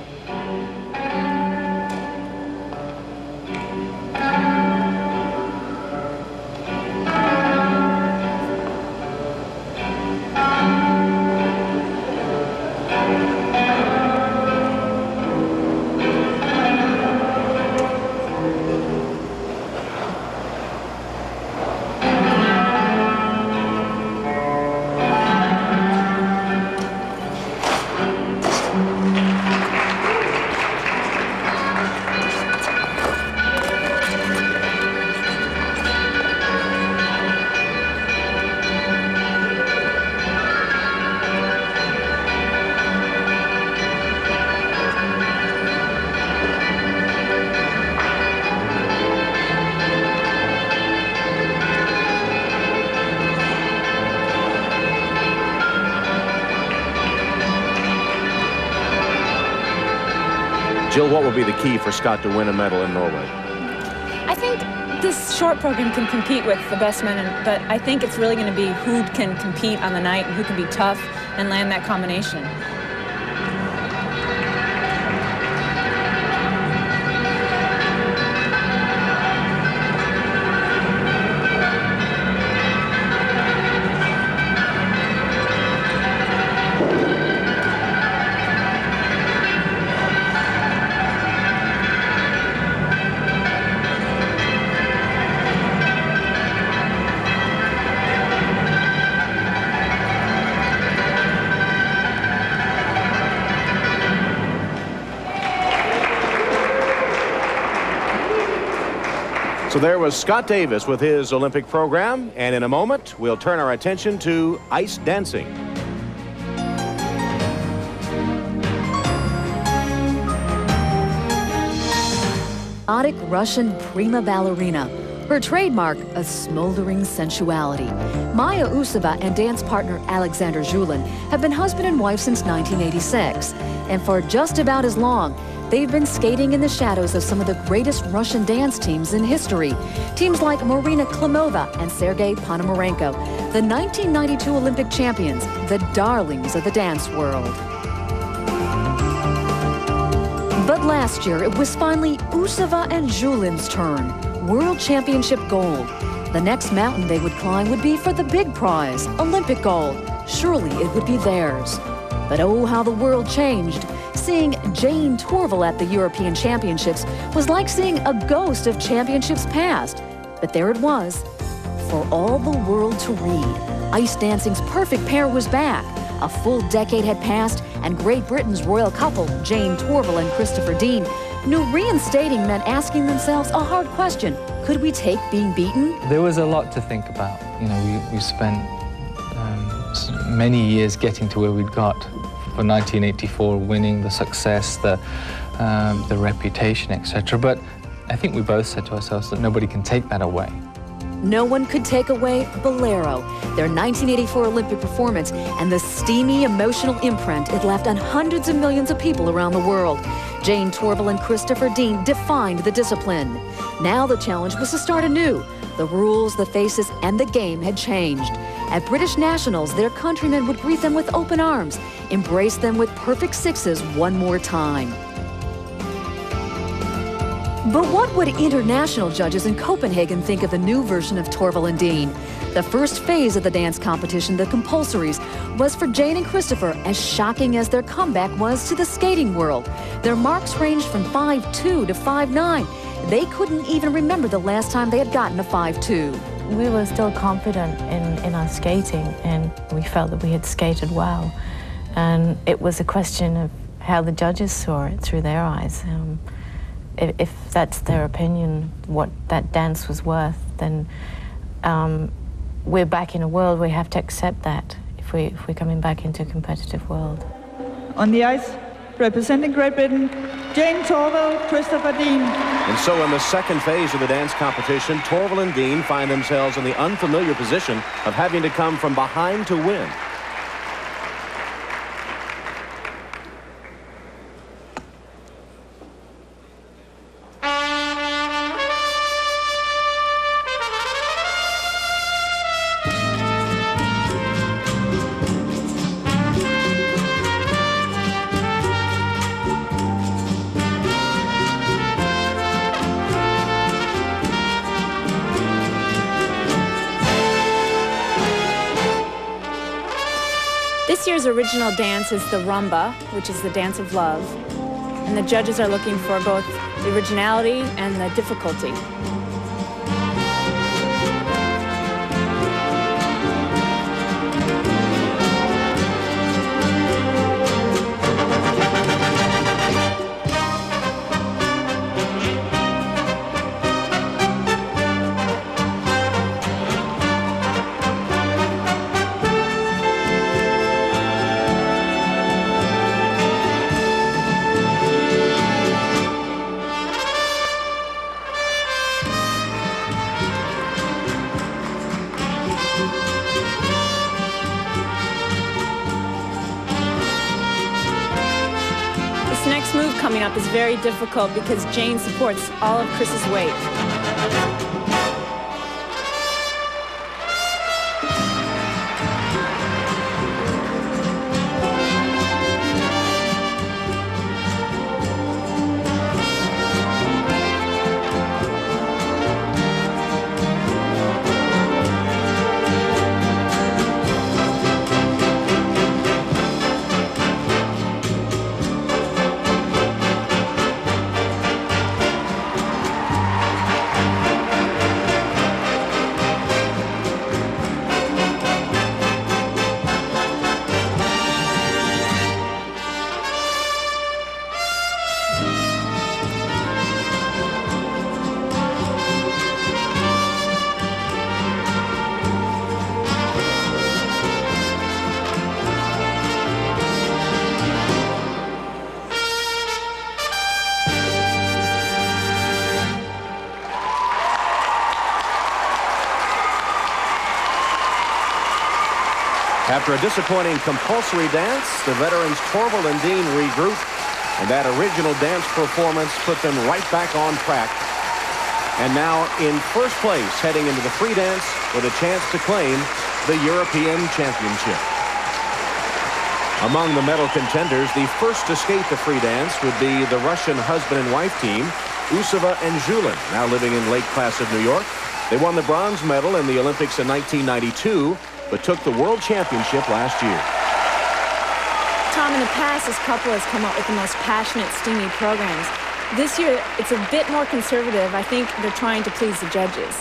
Jill, what will be the key for Scott to win a medal in Norway?
I think this short program can compete with the best men, but I think it's really going to be who can compete on the night and who can be tough and land that combination.
So there was Scott Davis with his Olympic program, and in a moment, we'll turn our attention to ice dancing.
Exotic Russian prima ballerina. Her trademark, a smoldering sensuality. Maya Usova and dance partner Alexander Zhulin have been husband and wife since 1986. And for just about as long, they've been skating in the shadows of some of the greatest Russian dance teams in history. Teams like Marina Klimova and Sergei Ponomarenko, the 1992 Olympic champions, the darlings of the dance world. But last year, it was finally Usova and Zhulin's turn. World Championship gold. The next mountain they would climb would be for the big prize, Olympic gold. Surely it would be theirs. But oh, how the world changed. Seeing Jane Torvill at the European Championships was like seeing a ghost of championships past. But there it was, for all the world to read. Ice dancing's perfect pair was back. A full decade had passed, and Great Britain's royal couple, Jane Torvill and Christopher Dean, knew reinstating meant asking themselves a hard question. Could we take being beaten?
There was a lot to think about. You know, we spent many years getting to where we'd got for 1984, winning, the success, the reputation, etc. But I think we both said to ourselves that nobody can take that away.
no one could take away Bolero, their 1984 Olympic performance, and the steamy, emotional imprint it left on hundreds of millions of people around the world. Jane Torvill and Christopher Dean defined the discipline. Now the challenge was to start anew. The rules, the faces, and the game had changed. At British Nationals, their countrymen would greet them with open arms, embrace them with perfect sixes one more time. But what would international judges in Copenhagen think of the new version of Torvill and Dean? The first phase of the dance competition, the compulsories, was for Jane and Christopher as shocking as their comeback was to the skating world. Their marks ranged from 5'2" to 5'9". They couldn't even remember the last time they had gotten a 5'2".
We were still confident in our skating, and we felt that we had skated well. And it was a question of how the judges saw it through their eyes. If that's their opinion, what that dance was worth, then we're back in a world where we have to accept that if we're coming back into a competitive world.
On the ice, representing Great Britain, Jane Torvill, Christopher Dean.
And so in the second phase of the dance competition, Torvill and Dean find themselves in the unfamiliar position of having to come from behind to win.
This year's original dance is the rumba, which is the dance of love. And the judges are looking for both the originality and the difficulty. Coming up is very difficult because Jane supports all of Chris's weight.
After a disappointing compulsory dance, the veterans Torvill and Dean regroup, and that original dance performance put them right back on track. And now in first place, heading into the free dance with a chance to claim the European Championship. Among the medal contenders, the first to skate the free dance would be the Russian husband and wife team, Usova and Julin, now living in Lake Placid, New York. They won the bronze medal in the Olympics in 1992, but took the World Championship last year.
Tom, in the past, this couple has come up with the most passionate, steamy programs. This year, it's a bit more conservative. I think they're trying to please the judges.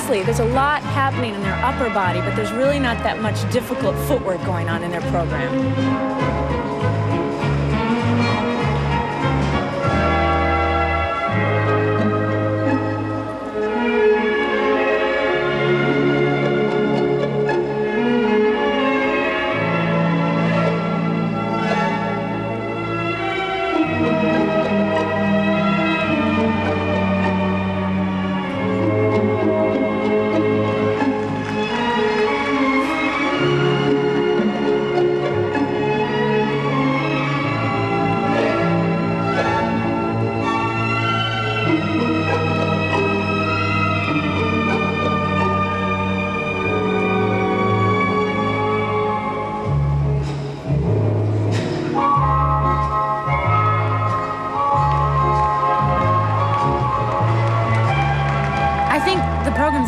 nicely. There's a lot happening in their upper body, but there's really not that much difficult footwork going on in their program.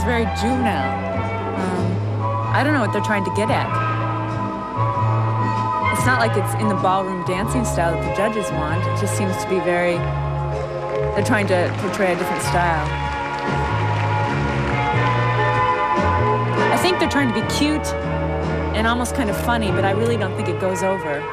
Very juvenile. I don't know what they're trying to get at. It's not like it's in the ballroom dancing style that the judges want. It just seems to be very, they're trying to portray a different style. I think they're trying to be cute and almost kind of funny, but I really don't think it goes over.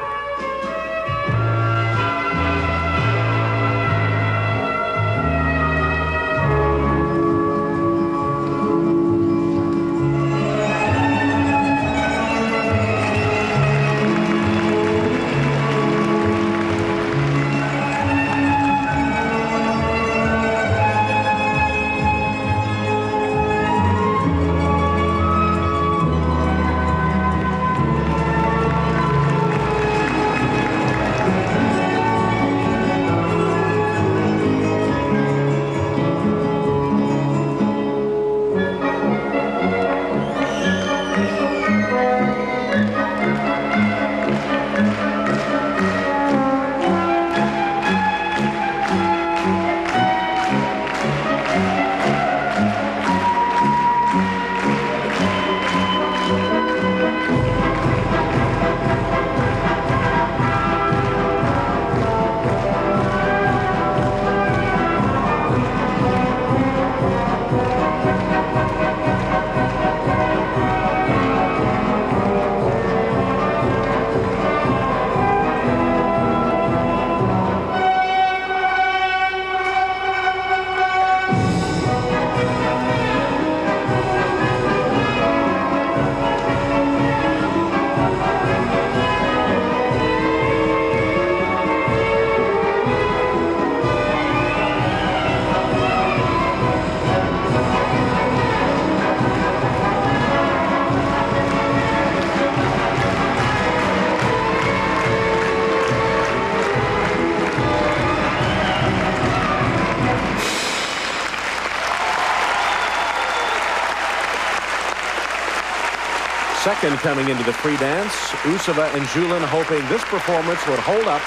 Second coming into the free dance, Usova and Julin hoping this performance would hold up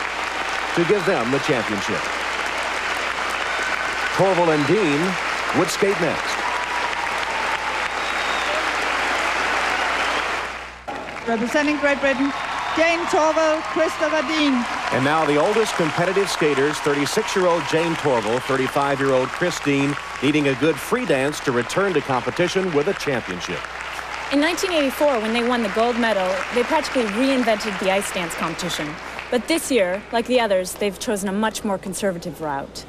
to give them the championship. Torvill and Dean would skate next.
Representing Great Britain, Jane Torvill, Christopher Dean.
And now the oldest competitive skaters, 36-year-old Jane Torvill, 35-year-old Chris Dean, needing a good free dance to return to competition with a championship.
In 1984, when they won the gold medal, they practically reinvented the ice dance competition. But this year, like the others, they've chosen a much more conservative route.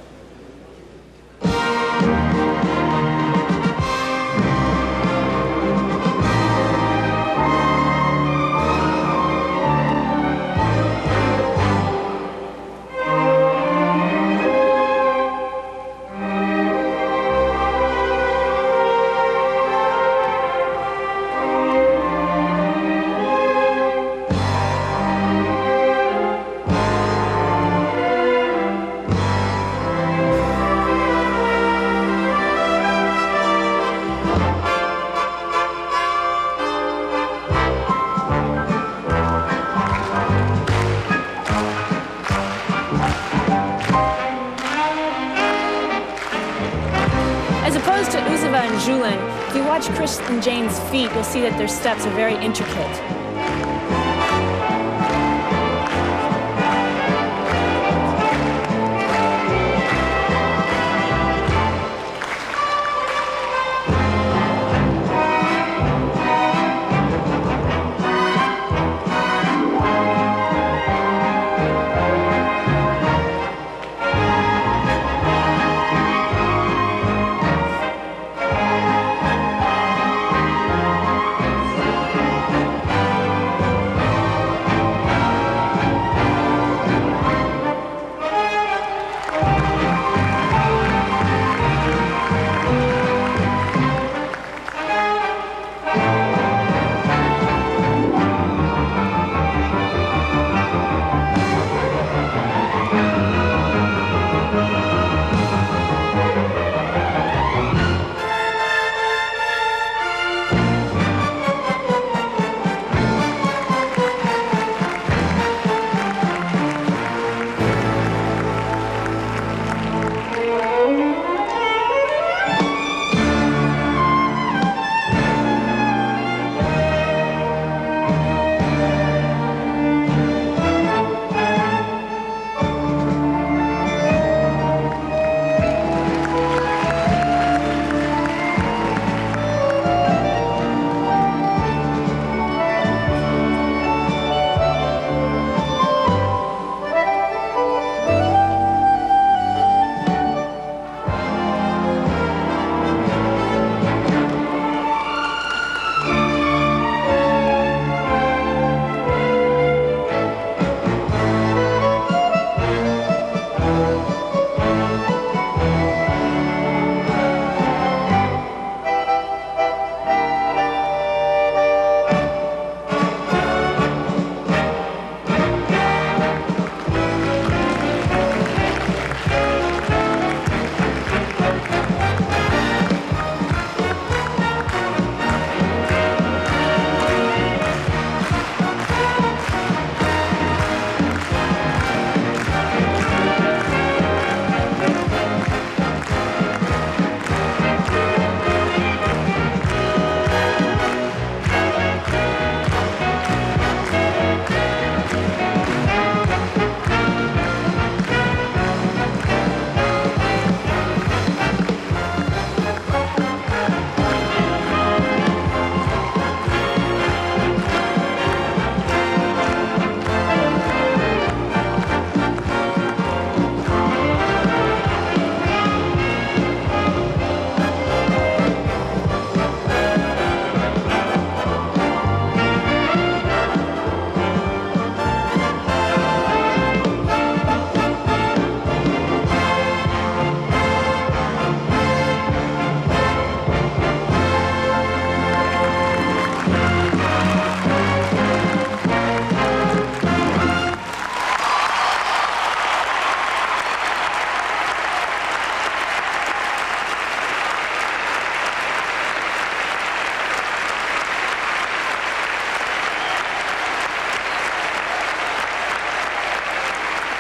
If you watch Chris and Jane's feet, you'll see that their steps are very intricate.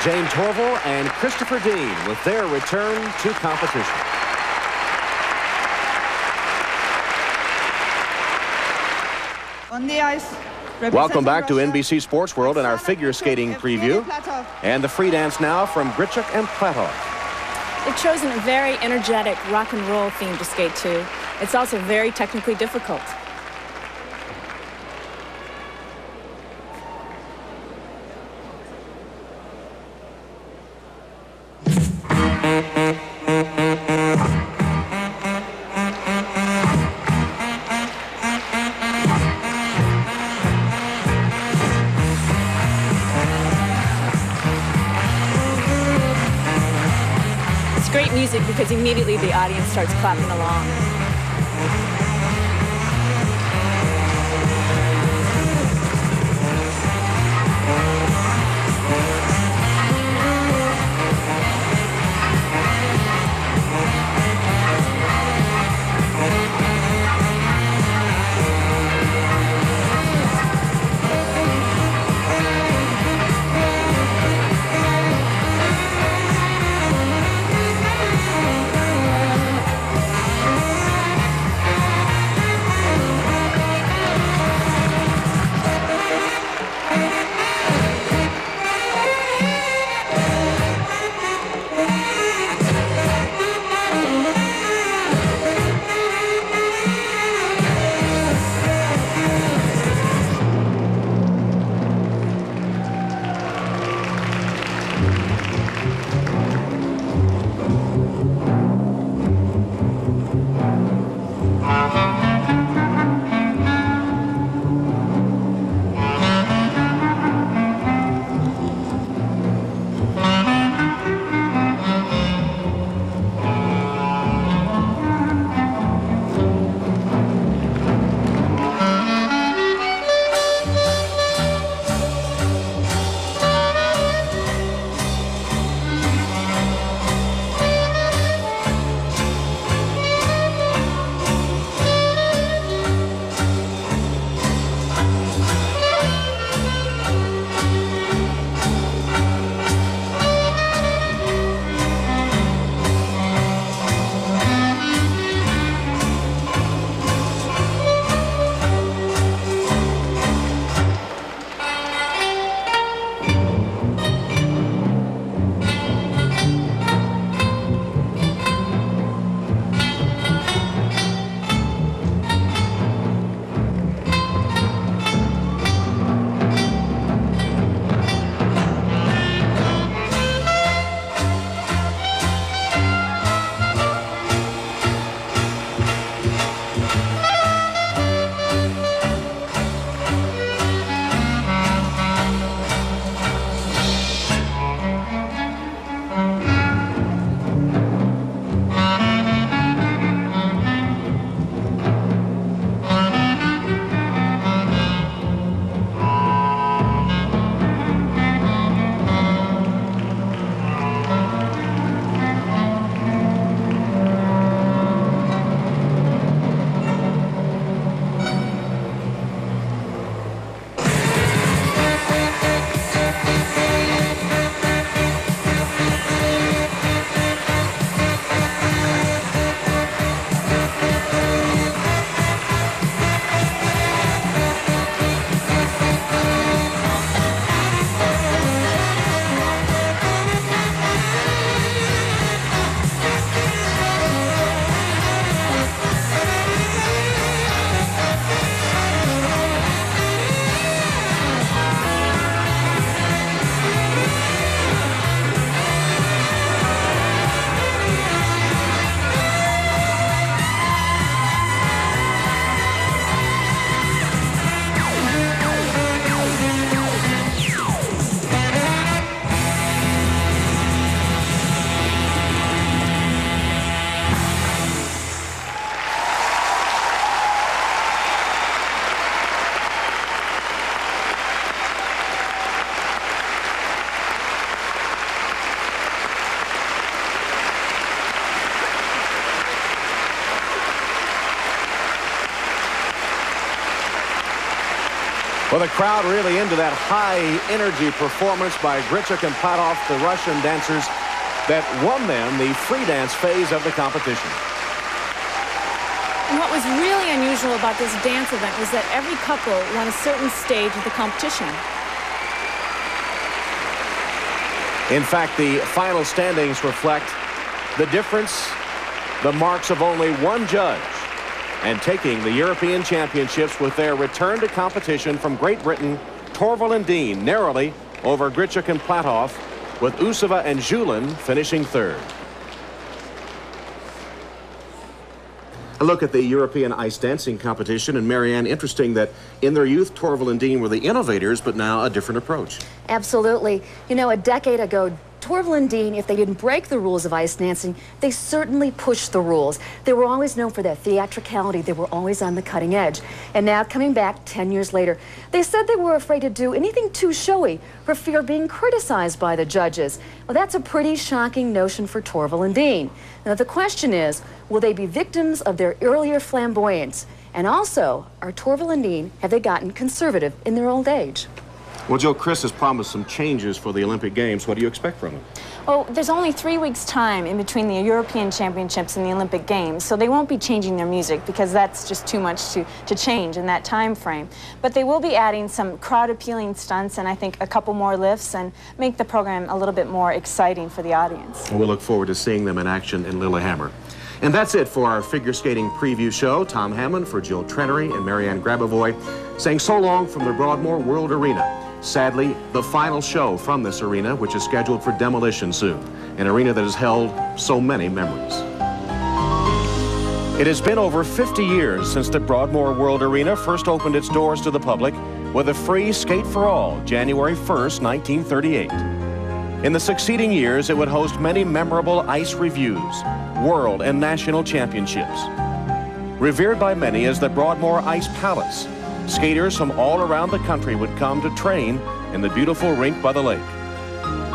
Jane Torvill and Christopher Dean with their return to competition.
On the ice.
Welcome back to NBC Sports World and our figure skating preview. And the free dance now from Grichuk and Platov.
They've chosen a very energetic rock and roll theme to skate to. It's also very technically difficult. Great music because immediately the audience starts clapping along.
Well, the crowd really into that high-energy performance by Grichuk and Platov, the Russian dancers that won them the free dance phase of the competition.
And what was really unusual about this dance event was that every couple won a certain stage of the competition.
In fact, the final standings reflect the difference, the marks of only one judge, and taking the European Championships with their return to competition from Great Britain, Torvill and Dean narrowly over Grichuk and Platov, with Usova and Julin finishing third. A look at the European ice dancing competition, and Marianne, interesting that in their youth, Torvill and Dean were the innovators, but now a different approach.
Absolutely. You know, a decade ago, Torvill and Dean, if they didn't break the rules of ice dancing, they certainly pushed the rules. They were always known for their theatricality. They were always on the cutting edge. And now, coming back 10 years later, they said they were afraid to do anything too showy for fear of being criticized by the judges. Well, that's a pretty shocking notion for Torvill and Dean. Now, the question is, will they be victims of their earlier flamboyance? And also, are Torvill and Dean, have they gotten conservative in their old age?
Well, Joe, Chris has promised some changes for the Olympic Games. What do you expect from them?
Oh, there's only 3 weeks' time in between the European Championships and the Olympic Games, so they won't be changing their music because that's just too much to change in that time frame. But they will be adding some crowd-appealing stunts and I think a couple more lifts and make the program a little bit more exciting for the audience.
We'll look forward to seeing them in action in Lillehammer. And that's it for our figure skating preview show. Tom Hammond for Jill Trenery and Marianne Grabavoy saying so long from the Broadmoor World Arena. Sadly, the final show from this arena, which is scheduled for demolition soon, an arena that has held so many memories. It has been over 50 years since the Broadmoor World Arena first opened its doors to the public with a free skate for all, January 1st, 1938. In the succeeding years, it would host many memorable ice reviews, world and national championships. Revered by many as the Broadmoor Ice Palace, skaters from all around the country would come to train in the beautiful rink by the lake.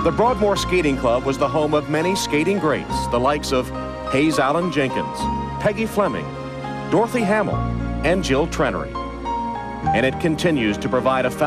The Broadmoor Skating Club was the home of many skating greats, the likes of Hayes Allen Jenkins, Peggy Fleming, Dorothy Hamill, and Jill Trenery. And it continues to provide a foundation